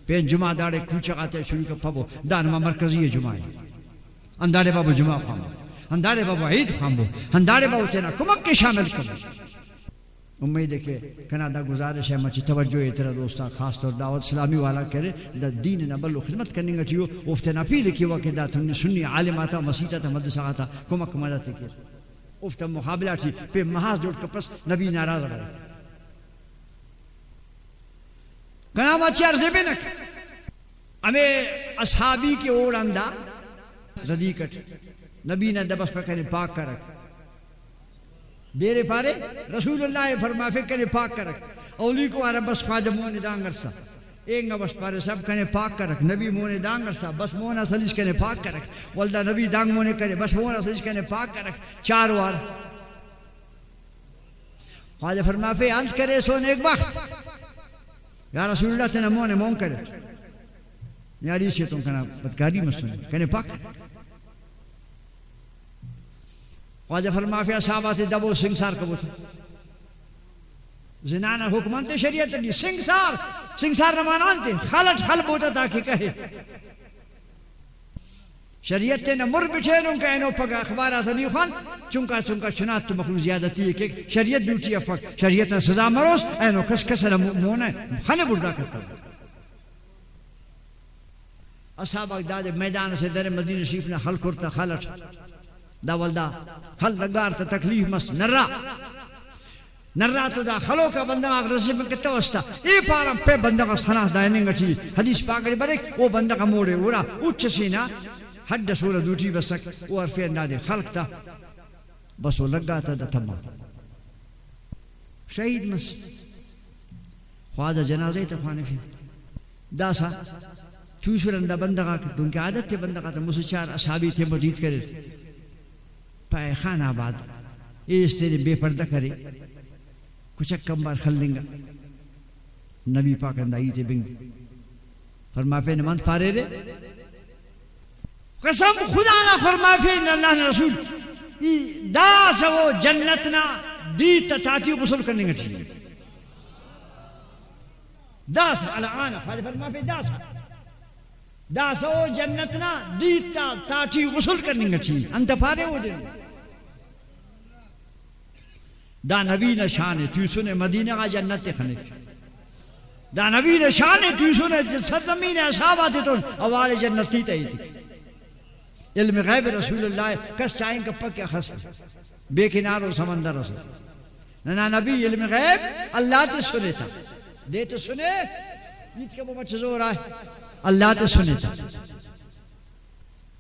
پین جمعہ داڑے کھوچا آتے شروع کا پبو دانما مرکزی جمعہ اندارے بابو جمعہ خامو اندارے بابو عید خامو اندارے بابو تینا کمک کے شامل کرو امید ہے کہ کنادہ گزارش ہے مچی توجہ ہے تیرا دوستان خاص طور دعوت اسلامی والا کرے دا دین نبلو خدمت کرنے گا چیو افتنا پیلے کیوا کہ دا تم نے سنی عالم آتا مسیحہ تا مدرسہ آتا کمک مدد کی افتا مقابلہ تھی پہ محاذ جوڑ کر پس نبی ناراض رہا کنامات چی عرضے بینک ہمیں اصحابی کے اور اندہ ردی کٹ نبی نے دبس پر کنے پاک کرک دیرے پارے رسول اللہ فرمافے کنے پاک کرک اولی کو عربس خواجہ مونے دانگر سا ایک بس پارے سب کنے پاک کرک نبی مونے دانگر سا بس مونا سلیس کنے پاک کرک والدہ نبی دانگ مونے کرے بس مونا سلیس کنے پاک کرک چار وار خواجہ فرمافے انت کرے سون ایک وقت یا رسول اللہ تینا مونے مون کرے نیاری سے تم کنا بدکاری مسلم کنے پاک خواجہ فرمافے صحابہ سے دبو سنگسار کبو تھا زنانہ حکمانتے شریعت دی سنگسار نمانانتے خلط خلب ہوتا تاکہ کہے شریعت تے نمر بچھے نوں کہ اینو پگا اخبارات نہیں خوان چونکا چنات تو مخلوق زیادتی ہے کہ شریعت ڈیوٹی افق شریعت سزا مروس اینو کس کس مونا ہے خانے بردہ کرتا اصحاب اقداد میدان سے در مدینہ شریف نے خل کرتا خلط دا والدہ خل لگار تا تکلیف مس نرہ تو دا خلو کا بندہ آگ رسی میں کتا وستا ای پارا پہ بندہ کا خناس دائنیں گا چیز حدیث پاکری برک وہ بندہ کا موڑے ورا اچھ سینا حد سورہ دوٹی بسک وہ عرفی اندازے خلق تا بس وہ لگا تا دا تھما شہید مس خواجہ جنازے تا خوانے پھر دا سا چوسر اندہ بندہ کا دن کے عادت تھے بندہ کا تا مسو چار اصحابی تھے مجید کرے پائے خان آباد اس تیرے بے پردہ کرے کچھ کم بار خل دیں گا نبی پاک اندائی تے بنگ فرمافے نمانت پارے رے قسم خدا نہ فرمافے اللہ نے رسول دا سو جنتنا دی تتاتی غسل کرنے گا چاہیے دا سا الان فرمافے دا سو جنتنا دی تتاتی غسل کرنے گا چاہیے انت پارے ہو دیں دا نبی نشان ہے تیسو نے مدینہ کا جنت خنک دا نبی نشان ہے تیسو نے سرزمین اصحاب آتے تو اوال جنتی تھی علم غیب رسول اللہ کس چاہیں کپا کیا خس بے کنار و سمندر رسول نہ نبی علم غیب اللہ تے سنے تھا دے تو سنے نیت کا بہت زور آئے اللہ تے سنے تھا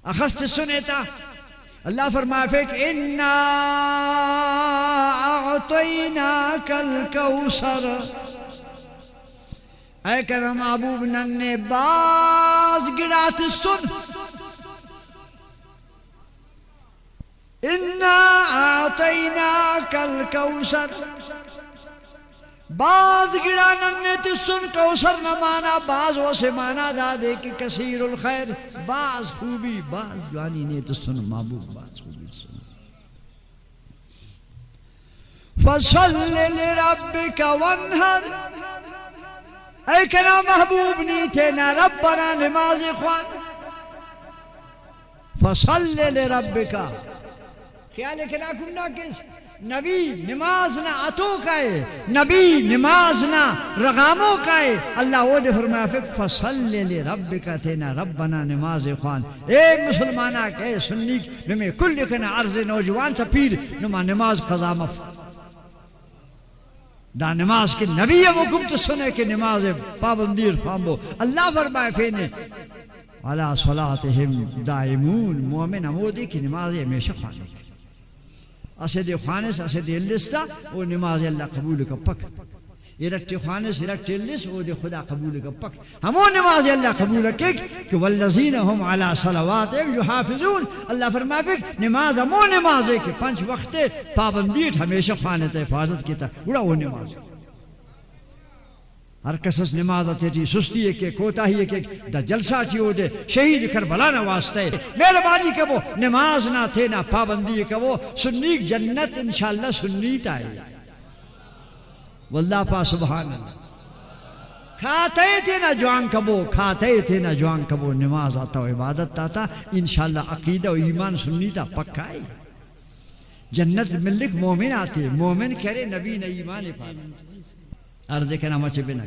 اخص تے سنے تھا اللہ فرمائے فیک اِنَّا اَعْطَيْنَاكَ الْكَوْثَرَ اے کرم محبوب ننے باز گرات سن اِنَّا اَعْطَيْنَاكَ الْكَوْثَرَ باز گرا ننے تی سن کوثر نہ مانا باز وہ سے مانا دا دے کہ کثیر الخیر باز خوبی باز جوانی نے تو سن محبوب باز خوبی سن فَصَلِّ لِرَبِّكَ وَانْحَرْ اے کنا محبوب نہیں تھے نہ ربنا نماز خوان فَصَلِّ لِرَبِّكَ خیال کنا کننا کس نبی نماز نہ اتو کائے نبی نماز نہ رغاموں کائے اللہ وہ دے فرمایا فک فصلی لربکا تینا ربنا نماز خوان اے مسلمانہ کہ اے سنی نمی کل کنا عرض نوجوان سا پیر نما نماز قضا مف دا نماز کے نبی حکم تو سنے کہ نماز پابندیر فامبو اللہ فرمایا فینے علی صلاتہم دائمون مومن امودی کی نماز ہمیشہ خوانے اسد خوانس اسد اللستا وہ نماز اللہ قبول کا پک ارکت خوانس ارکت اللس وہ دے خدا قبول کا پک ہمو نماز اللہ قبول کا کہ والذین ہم علی صلوات یحافظون اللہ فرمائے پھر نماز ہمو نماز ہے کہ 5 وقت پابندیت ہمیشہ خوانت حفاظت کی تا بڑا وہ نماز ہر کسس نماز تیری سستی ہے کہ کوتا ہی ہے کہ دا جلسہ چیو دے شہید کربلا نہ واسطہ ہے میرے بازی کہ وہ نماز نہ تھے نہ پابندی کہ وہ سنیک جنت انشاءاللہ سنیت آئے واللہ پا سبحان اللہ کھاتے تھے نہ جوان کبو کھاتے تھے نہ جوان کبو نماز آتا و عبادت آتا انشاءاللہ عقیدہ و ایمان سنیتا پکا ہے جنت ملک مومن آتے مومن کرے نبی نے ایمان پانا عرض کے نامہ سے بنا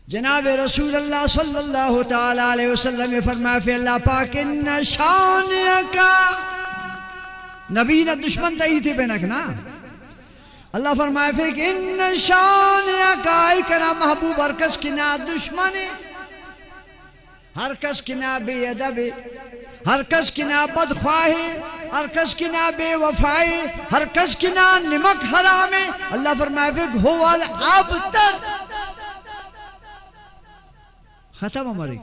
جناب رسول اللہ صلی اللہ تعالی علیہ وسلم فرمایا فی اللہ پاک ان شانکا نبی نے دشمن تہی تھی بینک نا اللہ فرمائے پھر کہ ان شانئک آئی کنا محبوب ہر کس کی نا دشمن ہر کس کی نا بے ادب ہر کس کی نا بدخواہ ہر کس کی نا بے وفائی ہر کس کی نا نمک حرام اللہ فرمائے پھر ہو الابتر ختم ہماری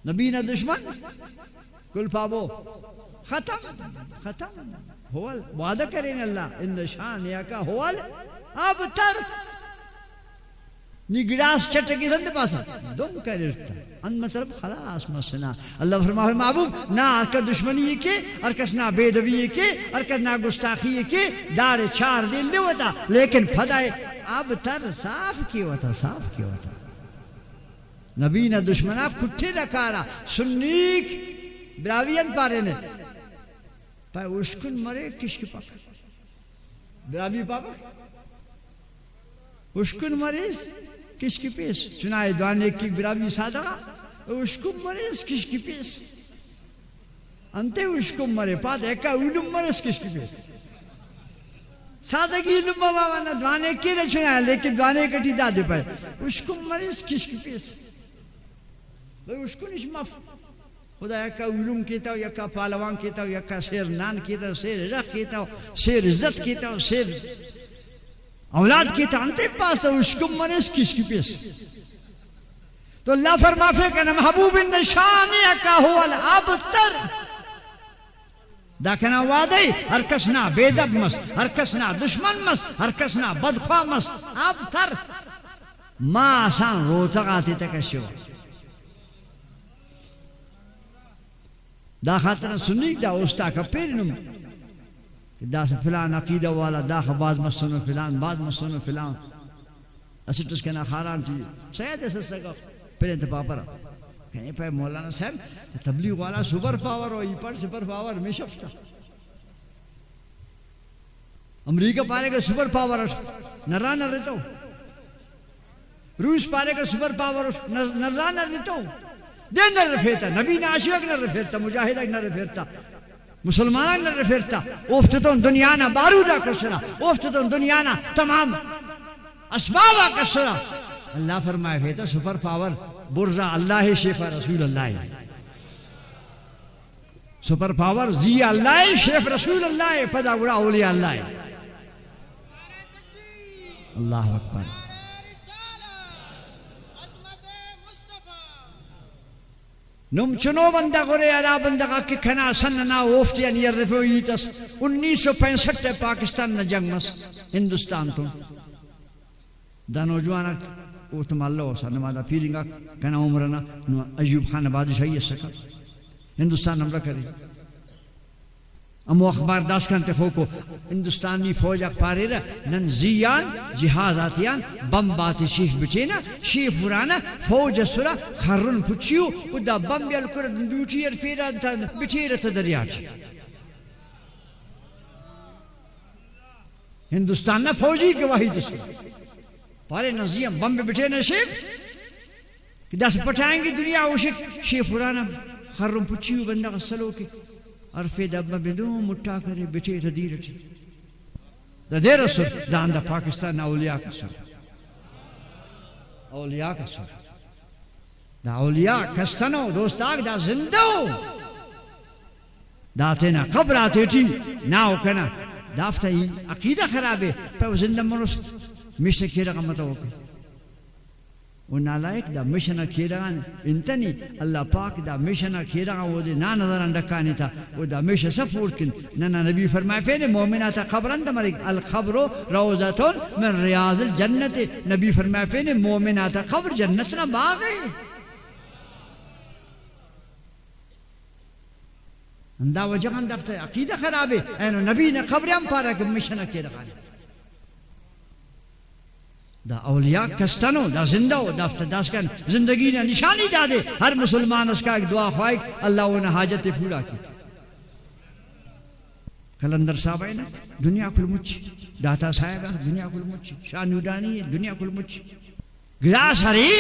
نبی نہ دشمن کل پابو ختم ہوا وعدہ کریں اللہ ان شانئک ہوا الابتر نی گڑاس چٹکی سند پاسا دم کرتا ان مطلب خلاص مسنا اللہ فرمائے محبوب نا ارکا دشمنی یہ کے ارکس نا بیدوی یہ کے ارکس نا گستاخی یہ کے دار چار دل لے ہوتا لیکن پھدائے ابتر صاف کی ہوتا نبی نہ دشمنا کھٹے رکھارا سنیک براوین پارے نے پائے اشکن مرے کش کی پاک براوی پاک اشکن مریض کش کی پیس چنائے دوانے کی براوی سادہ اشکن مریض کش کی پیس انتے اشکن مرے پاد ایکا اولم مریض کش کی پیس سادگی علم بابانا دوانے کی رہ چنائے لیکن دوانے کٹی دادے پائے اشکن مریض کش کی پیس اشکن اش مف خدا یکا علوم کیتا ہو یکا پالوان کیتا ہو یکا سیر نان کیتا ہو سیر رخ کیتا ہو سیر عزت کیتا ہو سیر اولاد کیتا ہو انتے پاس تا اشکم منیس کس کی پیس تو اللہ فرمافے کہنا محبوب نشانئک ہوا الابتر دا کہنا وعدے ہر کس نا بیدب مس ہر کس نا دشمن مس ہر کس نا بدخواہ مس ابتر ما آسان روتا آتی تک شوا دا خاطر سنی دا استا کا پیرنم دا سے فلان عقیدہ والا دا بعض مسنو فلان بعض مسنو فلان اسٹس کہنا خاران چیز سید ایسا کا پھر انتپا پر کہنے پہ مولانا صاحب تبلیغ والا سپر پاور ہو یہ پر سپر پاور میں شفتا امریکہ پارے کا سپر پاور نرہ نہ رہتا ہو روس پارے کا سپر پاور نرہ نہ رہتا ہو دین نہ رفیرتا نبی نہ عاشق نہ رفیرتا مجاہدہ نہ رفیرتا مسلمانان نہ رفیرتا افتتون دنیا نہ بارودہ کسرا افتتون دنیا نہ تمام اسبابہ کسرا اللہ فرمائے فیتا سپر پاور برزا اللہ شیفہ رسول اللہ سپر پاور زی اللہ شیف رسول اللہ پدا گڑا اولیاء اللہ اللہ اکبر نم چنو بندہ گرے علا بندہ کی کھنا سننا اوفتی ان یرفویتس 1965 پاکستان نہ جنگ مس ہندوستان تو دا نوجوانا اوتم اللہ ہو سا نمادا پیرنگا کھنا عمرنا ایوب خان بادشاہی سکا ہندوستان نمرہ کرے امو اخبار داس کانتے فوکو ہندوستانی فوج اک پارے رہا نن زیان جہاز آتیان بم باتی شیف بچینا شیف برانا فوج سرا خرن پچیو و دا بم بیل کرد دوٹی ارفیران تا بچیر تا دریا چی ہندوستان نا فوجی گواہی دسی پارے نزیم بم بے بچینا شیف کہ دا سے پٹھائیں گی دنیا اوشک شیف برانا خرن پچیو بندہ غسلو کے عرفی دبا بدو مٹا کرے بچے تا دیر چی دا دیر سر دا اندہ پاکستان اولیاء کا سر اولیاء کا سر دا اولیاء کستنو دوست آگ دا زندو دا تینا قبر آتے چی ناو کنا دا افتا ہی عقیدہ خرابے پہ زندہ منس مشن کی رقمتا ہوکے وہ نالائک دا مشنہ کھیران انتنی اللہ پاک دا مشنہ کھیران وہ دے نا نظران رکھانی تھا وہ دا مشنہ سفور کن نانا نبی فرمائے فینے مومناتا قبران دا مرک القبرو روزتون من ریاض الجنت نبی فرمائے فینے مومناتا قبر جنتنا باغی اندہ وجہان دفتا عقیدہ خرابے اینو نبی نے قبریان پارا کہ مشنہ کھیران دا اولیاء کستنو دا زندہ ہو دافتا داسکن زندگی نے نشانی دا دے ہر مسلمان اس کا ایک دعا خواہی اللہ انہیں حاجت پورا کی کلندر صاحب ہے نا دنیا کل مچی داتا صاحب ہے دنیا کل مچی شاہ نودانی ہے دنیا کل مچی گلاس ہرے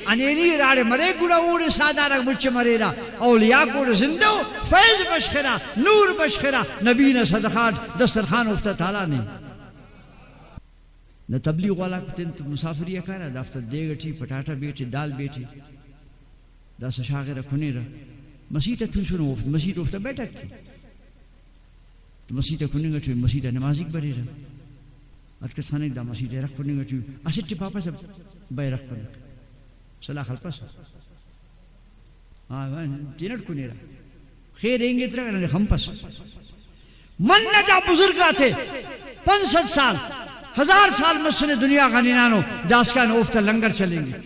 انیلی راڑے مرے گوڑا اوڑے سادارہ مچ مرے را اولیاء کوڑ زندہ ہو فیض بشخرا نور بشخرا نبی نے صدقات دسترخان افتا تالا نہیں نہ تبلیغ والا کتن تو مسافری کارا دفتر دے گٹھی پٹاٹا بیٹھے دال بیٹھے دا سشاغر کھنے رہا مسیح تا تھوسو نو مسیح تو افتا بیٹھا کی تو مسیح تا کھنے گٹھو مسیح تا نمازی بڑے رہا ات کسانے دا مسیح تا رکھ کھنے گٹھو اسٹ چی پاپا سب بے رکھ کھنے صلاح خلپا سا تینٹ کھنے رہا خیر رہیں گے ترہ گرنے ہم پس من نجا بزرگا تھے 500 سال 1000 سال مسنے دنیا کا نینانو داسکان اوفتا لنگر چلیں گے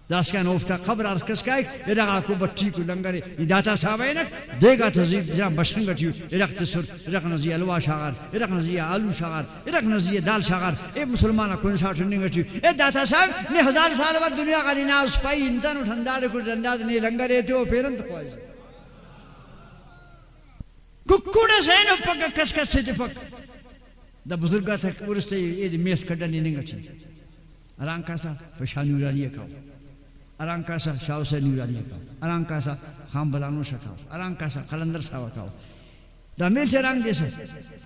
داسکان اوفتا خبر ارکس کا ایک ادھا کو بٹھی کو لنگر داتا صاحب ہے نا دے گا تزیب جناب بشنگا تیو ادھا تسر ادھا نزی الوا شاغر ادھا نزی آلو شاغر ادھا نزی دال شاغر اے مسلمانہ کون سا ٹھننگا تیو اے داتا صاحب نے 1000 سال بعد دنیا کا نینانو سپائی انسان اٹھندار کو جنداد نے لنگر ہے تیو پیرن تخواہی ککوڑا سینو پکا کس کس سے دفک دا بزرگا تھا ورستے یہ میس کڑا نینگا چی اران کاسا پشا نورانی کھاؤ اران کاسا شاو سے نورانی کھاؤ اران کاسا خام بلانو شا کھاؤ اران کاسا قلندر ساوا کھاؤ دا میل سے رنگ جیسے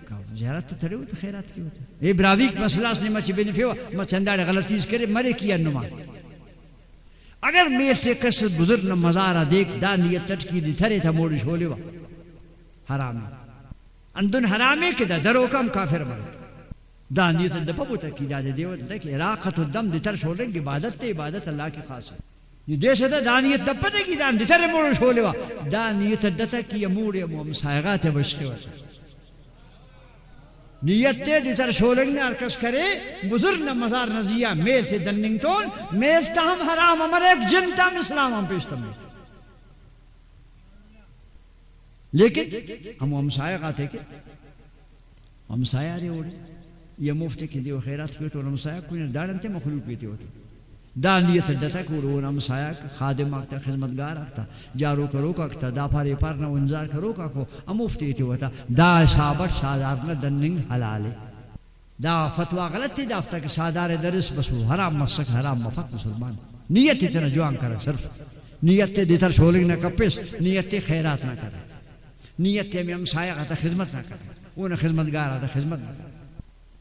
کھاؤ زیارت تھڑے ہوتا خیرات کی ہوتا اے براویک مسلاس نے مچی بینی فیوا مچندار غلطیز کرے مرے کیا نمان اگر میل سے کس بزرگ مزارہ دیکھ دا نیت تٹکی دی تھرے تھا موڑش ہو لیوا حرام اندن حرامے کے دا درو کم کافر بن دا نیت دپا بوتا کی دا دیوت دا کہ عراقت الدم دی تر شولیں گی عبادت تے عبادت اللہ کی خاص ہے یہ دیسے دا نیت دپا دے کی دا دی تر موڑ شولے وا دا نیت دتا کی یہ موڑے مسائغات بشکے واسا نیت تے دی تر شولیں گی ارکس کرے بزرگ مزار نزیہ میل سے دننگ تون میل تا ہم حرام ہمارے ایک جن تا ہم اسلام ہم پیشتا میں لیکن ہم سایہ آتے کہ ہم سایہ رہے ہو رہے یہ مفت کی دیو خیرات کیوں تو ہم سایہ کوئی دارن تے مخلوق پیتے ہوتے دانیت دتا کو ہم سایہ خادم آکتا خدمتگار آکتا جارو کرو کاکتا دا پارے پارنا انزار کرو کاکو ہم مفت دیتے ہوتا دا صابت سادارنا دننگ حلالے دا فتوہ غلط تی دافتا کہ سادار درس بسو حرام مسک حرام مفق مسلمان نیت اتنا جوان کرے صرف نیت دیتر شولنگ نہ کپس نیت خیرات نہ کرے نیت میں ہم سایہ آتا خدمت نہ کریں وہ نہ خدمتگار آتا خدمت نہ کریں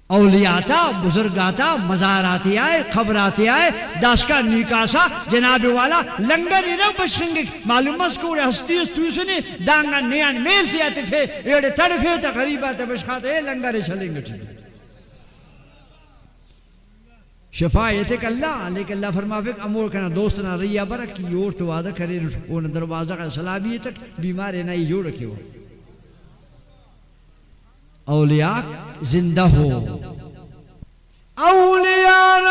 اولیاء آتا بزرگ آتا مزار آتی آئے خبر آتی آئے داسکا نیکاسا جناب والا لنگر ہی نہ بشنگی معلوم مسکور ہستی اس توسنی دانگا نیان میل سی آتے تھے ایڑے تڑفے تا غریب آتا بشخاتے اے لنگر چلیں گے ٹھیک شفایت کہ اللہ لیکن اللہ فرماوے امور کنا دوستنا ریا برک کی اور تو وعدہ کرے انہوں دروازہ کا سلابی تک بیمارے نہ ہی جوڑ رکھے ہو اولیاء زندہ ہو اولیاء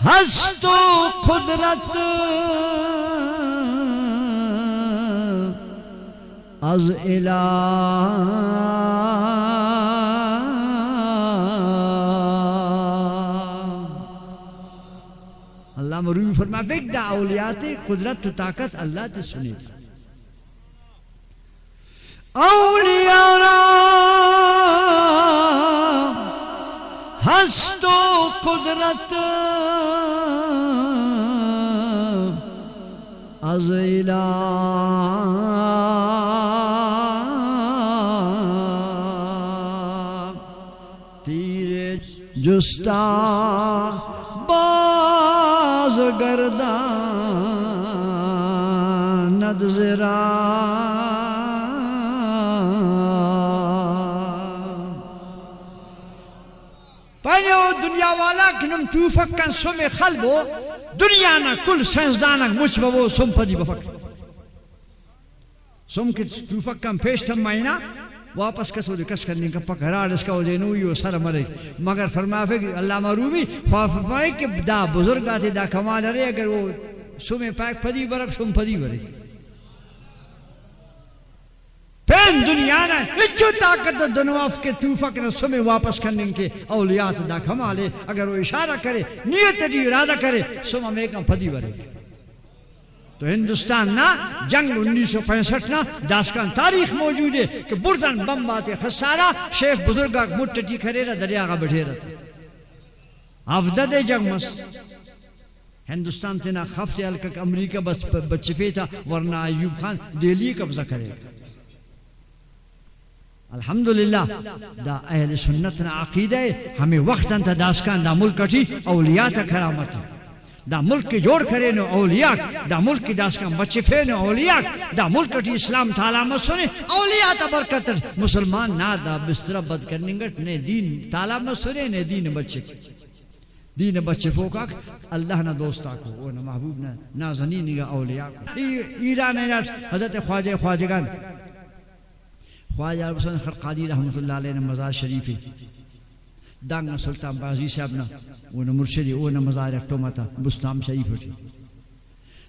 ہست و قدرت از الہ اللہ مروی فرما بیک دا اولیات قدرت و طاقت اللہ تے سنی اولیاء ہست و قدرت از الہ تیر جستا باز گرداند زرا پہنیو دنیا والا کنم توفق کن سم خلبو دنیا نا کل سائنسدانک مجھ بو سم پدی بفک سم کے توفق کن پیشتم مائنا واپس کسو دے کس کرنے کا پک ہرار اس کا ہو جینوی و سر مرے مگر فرمائے کہ اللہ معرومی فرمائے کہ دا بزرگ آتے دا کمال رہے اگر وہ سمیں پاک پدی برک سم پدی برک پین دنیا نا اچھو طاقت دنواف کے توفق نا سمیں واپس کرنے کے اولیات دا کمال ہے اگر وہ اشارہ کرے نیت جی ارادہ کرے سمہ میں کم پدی برک تو ہندوستان نا جنگ 1965 نا داسکان تاریخ موجود ہے کہ بردن بم باتے خسارہ شیخ بزرگا مٹٹی کھرے رہا دریا کا بڑھے رہا افدد جنگ مس ہندوستان تینا خفت الکک امریکہ بس بچفے تھا ورنہ ایوب خان دہلی قبضہ کرے گا. الحمدللہ دا اہل سنت نا عقیدہ ہے ہمیں وقت انتا داسکان دا ملک اٹھی اولیاء تا کرامت ہے. دا ملک کی جوڑ کرے نو اولیاء دا ملک کی داسکان بچفے نو اولیاء دا ملک اٹھی اسلام تعالیٰ مسونے اولیاء تا برکتر مسلمان نا دا بستر بد کرنگت نے دین تعالیٰ مسونے نے دین بچے دین بچے فوکاک اللہ نا دوستا کو وہ نا محبوب نا نازنین گا اولیاء کو. ایران حضرت خواجہ خواجگان خواجہ حسین خرقادی رحمۃ اللہ علیہ نے مزار شریفی دانگا سلطان بازی صاحب نا وہ نا مرشدی وہ نا مزار اکٹومتا بستام شریف ہوتی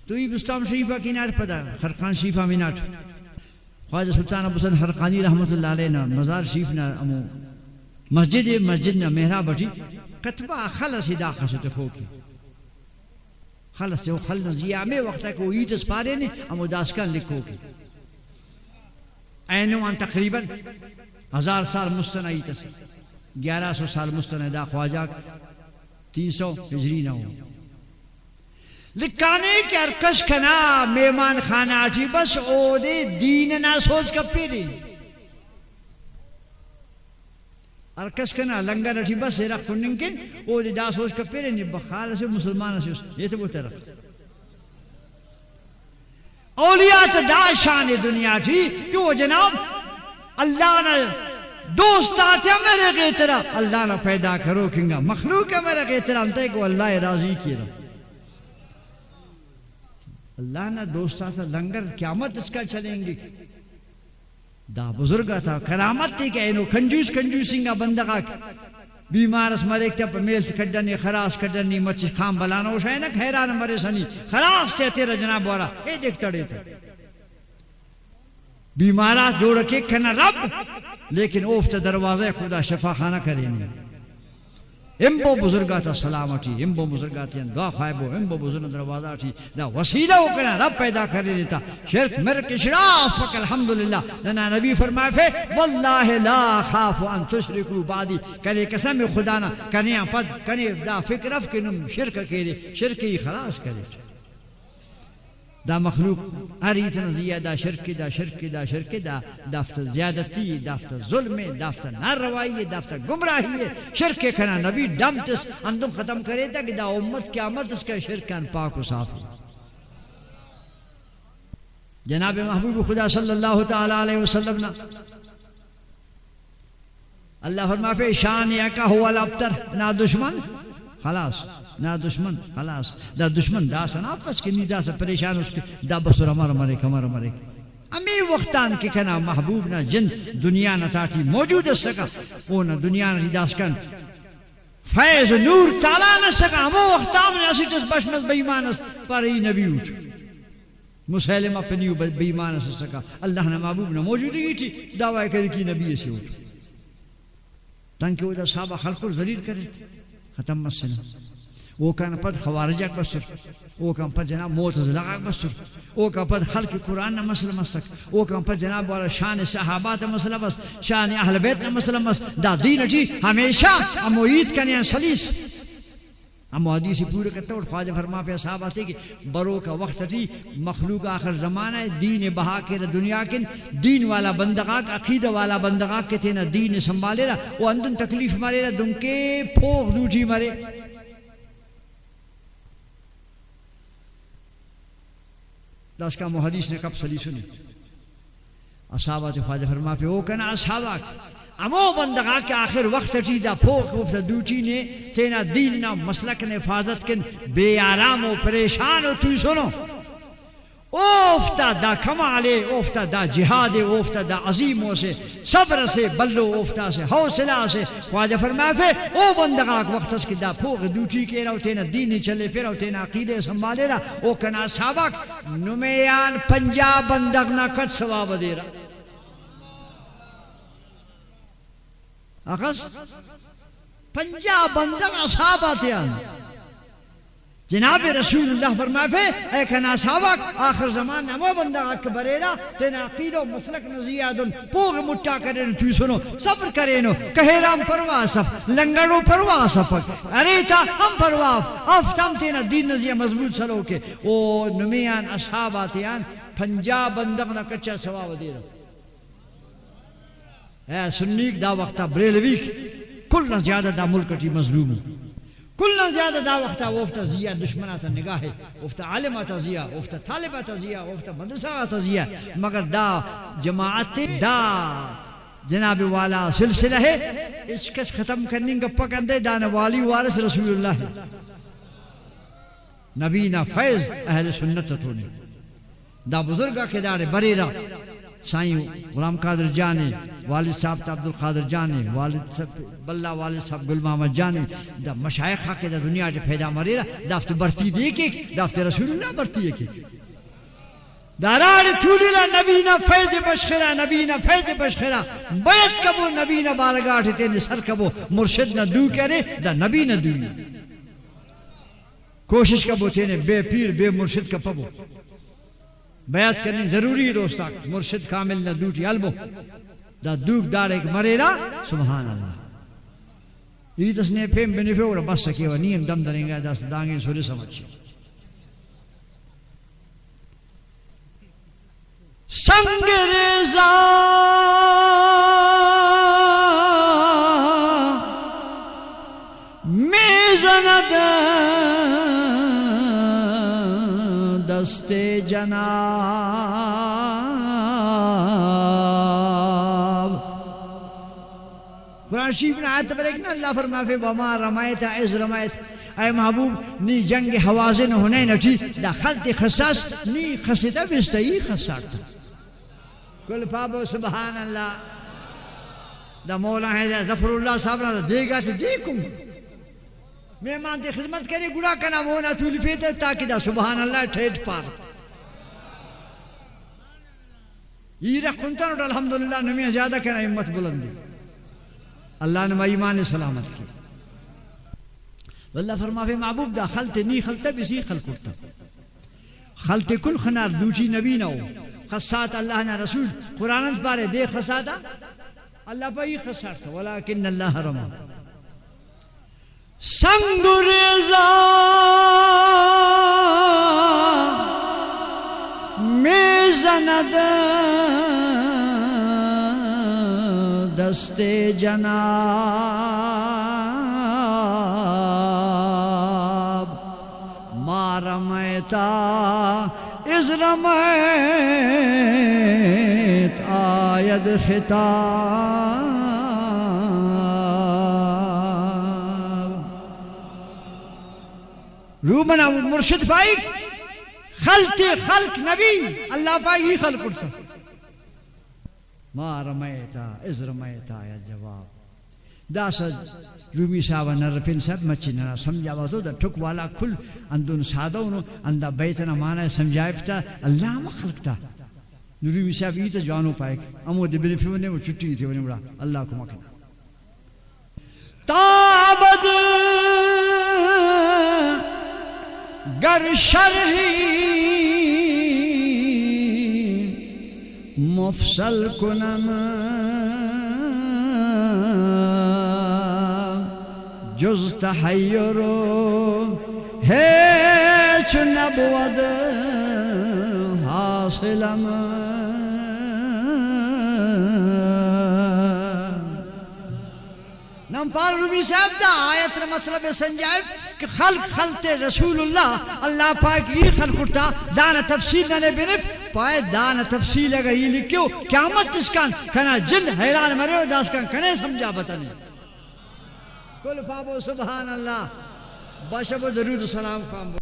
تو یہ بستام شریفہ کی ناٹ پدا خرقان شریفہ میں ناٹ خواجہ سلطان حسین خرقادی رحمۃ اللہ علیہ نا مزار شریف نا امو مسجد نا محراب بٹی کتبہ خلص دا خسط فوکی خلص سے وہ خلص جیامے وقت ہے کہ وہ ایتس پارے نے امو داسکان لکھو کی اینوان تقریباً 1000 سال مستنعی تس 1100 سال مستنعی دا خواجہ 300 ہجری نہ ہو لکھانے کے ارکش کنا میمان خانہ آٹھی بس او دے دین نہ سوچ کا پیری ارکش کنا لنگر اٹھی بس رکھ کننکن او دے دا سوچ کا پیری نہیں بخال سے مسلمان سے یہ تو بہتے رکھ اولیاء تا دا شان دنیا تھی کہ وہ جناب اللہ نے دوست آتے میرے غیترہ اللہ نے پیدا کرو کنگا مخلوق ہے میرے غیترہ انتے کو اللہ راضی کی رہا اللہ نے دوست آتا لنگر قیامت اس کا چلیں گی دا بزرگا تھا کرامت تھی کہ انہوں کنجوسنگا بندگا بیمار اس مرے کیا میل کھڑنی خراس کھڑنی مچی خام بلانا ہوشا ہے نا خیران مرے سنی خراس تے تیرا جناب وارا اے دیکھ تڑے تھے بیمارات جوڑ کے کھنا رب لیکن اوفت دروازہ خدا شفا خانہ کرے نہیں امبو بزرگاتا سلامتی امبو بزرگاتی دعا خائبو امبو بزرگ دروازہ تھی دا وسیلہ ہو کرنا رب پیدا کرے دیتا شرک مرک اشراف فک الحمدللہ لنا نبی فرمائے فے واللہ لا خاف ان تشرکو بعدی کرے قسم خدا نا کنیا پد کنی دا فکر اف کنم شرک کرے شرکی خلاص کرے دا مخلوق اريتنا زيادة شرك دا شرك دا شرك دا دافت زيادتي دافت ظلم دافت ناروائی دافت گمراہی شرک کنا نبی دمتس اندم ختم کرے تا کہ دا امت قیامت اس کا شرکان پاک و صاف جناب محبوب خدا صلی اللہ تعالی علیہ وسلم نا اللہ فرما فے شان یکا ہوا الابتر نا دشمن خلاص نا دشمن خلاص دا دشمن دا سن آپس کی نہیں دا سن پریشان اس کی دا بسر ہمارا مرک امی وقتان کی کنا محبوب نا جن دنیا نا تاتی موجود سکا وہ نا دنیا نا دا سکن فیض نور تالا نا سکا ہمو وقتان نا اسی جس بشمت بیمان اس پر ای نبی اٹھ مسلمہ پنیو بیمان اس سکا اللہ نا محبوب نا موجودی گی تھی دعوی کری کی نبی اسی اٹھ تنکہ وہ دا صحابہ خلق اور ذلیل کرے تھے ختم مسئلہ وہ کان پد خوارجک بسر وہ کان پد جناب معتزلہ بسر وہ کان پد خلق قرآن نا مسئلہ مستک وہ کان پد جناب والا شان صحابات مسئلہ بس شان اہل بیت نا مسئلہ بس دا دین جی ہمیشہ امو عید کنیاں سلیس امو حدیثی پورے کرتا اور خواجہ فرما پہ صحابہ تھے کہ برو کا وقت تھی مخلوق آخر زمانہ ہے دین بہا کے دنیا کے دین والا بندگاک عقیدہ والا بندگاک کے تھے نا دین سنبھالے رہا وہ اندن تکلیف مارے رہا دن کے پھوک دوٹھی مارے دس کا محدیث نے کب سلی سنی اصحابہ تے خواجہ فرما پہ او کنا اصحابہ امو بندگاہ کے آخر وقت چیدہ پھوک وفت دوٹی نے تینا دین نا مسلک نے حفاظت کن بے آرام و پریشان و توی سنو اوفتا دا کمالے اوفتا دا جہادے اوفتا دا عظیموں سے صبر سے بلو اوفتا سے حوصلہ سے خواجہ فرمائے پھر او بندگاہ وقت اس کی دا پھوک دوٹی کے رہو تینا دینی چلے پھر رہو تینا عقیدے سنبھالے رہا او کنا سابق نمیان پنجاب بندگ نا کٹ ثواب دے رہا اخذ پنجاب بندگ اصحابہ تیان جناب رسول اللہ فرمائے اے کنا ساوک آخر زمان نمو بندہ اکبریرا تینا عقید و مسلک نزیادن پوغ مٹا کرن توی سنو صبر کرنو کہیرام پرواسف لنگڑو پرواسف اریتا ہم پرواف افتم تینا دین نزیہ مضبوط سلو کے او نمیان اصحاباتیان پنجاب بندق نا کچھا سواب دیرا اے سنیک دا وقتا بریلویک کلنا زیادہ دا ملکٹی مظلوم کلنا زیادہ دا وقتا وفتا زیہ دشمناتا نگاہ وفتا عالماتا زیہ وفتا طالباتا زیہ وفتا مدرساتا زیہ مگر دا جماعت دا جناب والا سلسلہ ہے اس کس ختم کرنے کا پکندے دانا والی وارث رسول اللہ نبینا فیض اہل سنت تونے دا بزرگا کے دارے بریرہ سائیں غلام قادر جانے والد صاحب تا عبدالقادر جانے والد بلہ والد صاحب گل محمد جانے دا مشایخہ کے دا دنیا جا پیدا مریرہ دافت برتی دیکھ ایک دافت رسول اللہ برتی ایک دارار تولیرہ نبینا فیض بشخرہ نبینا فیض بشخرہ بیت کبو نبینا بارگاہ تینے سر کبو مرشد نہ دو کرے دا نبینا دو کوشش کبو تینے بے پیر بے مرشد کا پبو بیعت کرنی ضروری روستا مرشد کامل نہ دوٹی علبو دا دوک دار ایک مریرہ سبحان اللہ یہ تسنے پیم بنفے اور بس سکے و نیم دم دریں گا دا دانگیں سوری سمجھ سنگ رضا میزند دست جناب قرآن شریف نے آیت پر ایک نا اللہ فرمائے وما رمائت از رمائت اے محبوب نی جنگ حوازن ہونے نٹی دا خلط خصاص نی خسیتا بستئی خسارتا کل پابو سبحان اللہ دا مولا ہے دا ظفر اللہ صاحب نے دے گا تو دیکھوں مہمان تے خدمت کرے گڑا کنا مونا تولی فیتے تاکہ دا سبحان اللہ ٹھیٹ پار یہ رکھنتان اور الحمدللہ نمیہ زیادہ کنا امت بلندی اللہ نے ایمان سلامت کی واللہ فرمائے محبوب دا خلط نی خلطہ بسی خلقتا خلط کل خنار دوچی نبی نہ ہو خصات اللہ نے رسول قرآن پارے دے خصاتا اللہ پا ہی خصاتا ولیکن اللہ رما سنگ رضا میزند دست جناب ما رمیتا از رمیت آید خطاب رومنا مرشد پائی خلق نبی اللہ پائی ہی خلق کرتا ما رمیتا از رمیتا آید جواب دا سج رومی صاحبہ نرفین صاحب مچی نرا سمجھاوا تو دا ٹھک والا کل اندون سادونو اندہ بیتنا مانا سمجھائفتا اللہ مخلقتا رومی صاحب یہ تا جوانو پائے امو دی بنفیونے وہ چھٹی تھی ونی بڑا اللہ کو مکنا تابد گر شرحی مفصل کنم جز تحیرو ہیچ نبود حاصلم نمپال رومی صاحب دا آیت مطلب سنجائب کہ خلق رسول اللہ پاک یہ خلق کرتا دانا تفصیل نہ بنف پائے دانا تفصیل اگر یہ لکھو قیامت اس کان کنا جن حیران مرے ہو داس کان کنے سمجھا بتانے کل پابو سبحان اللہ باشب و درود و سلام کام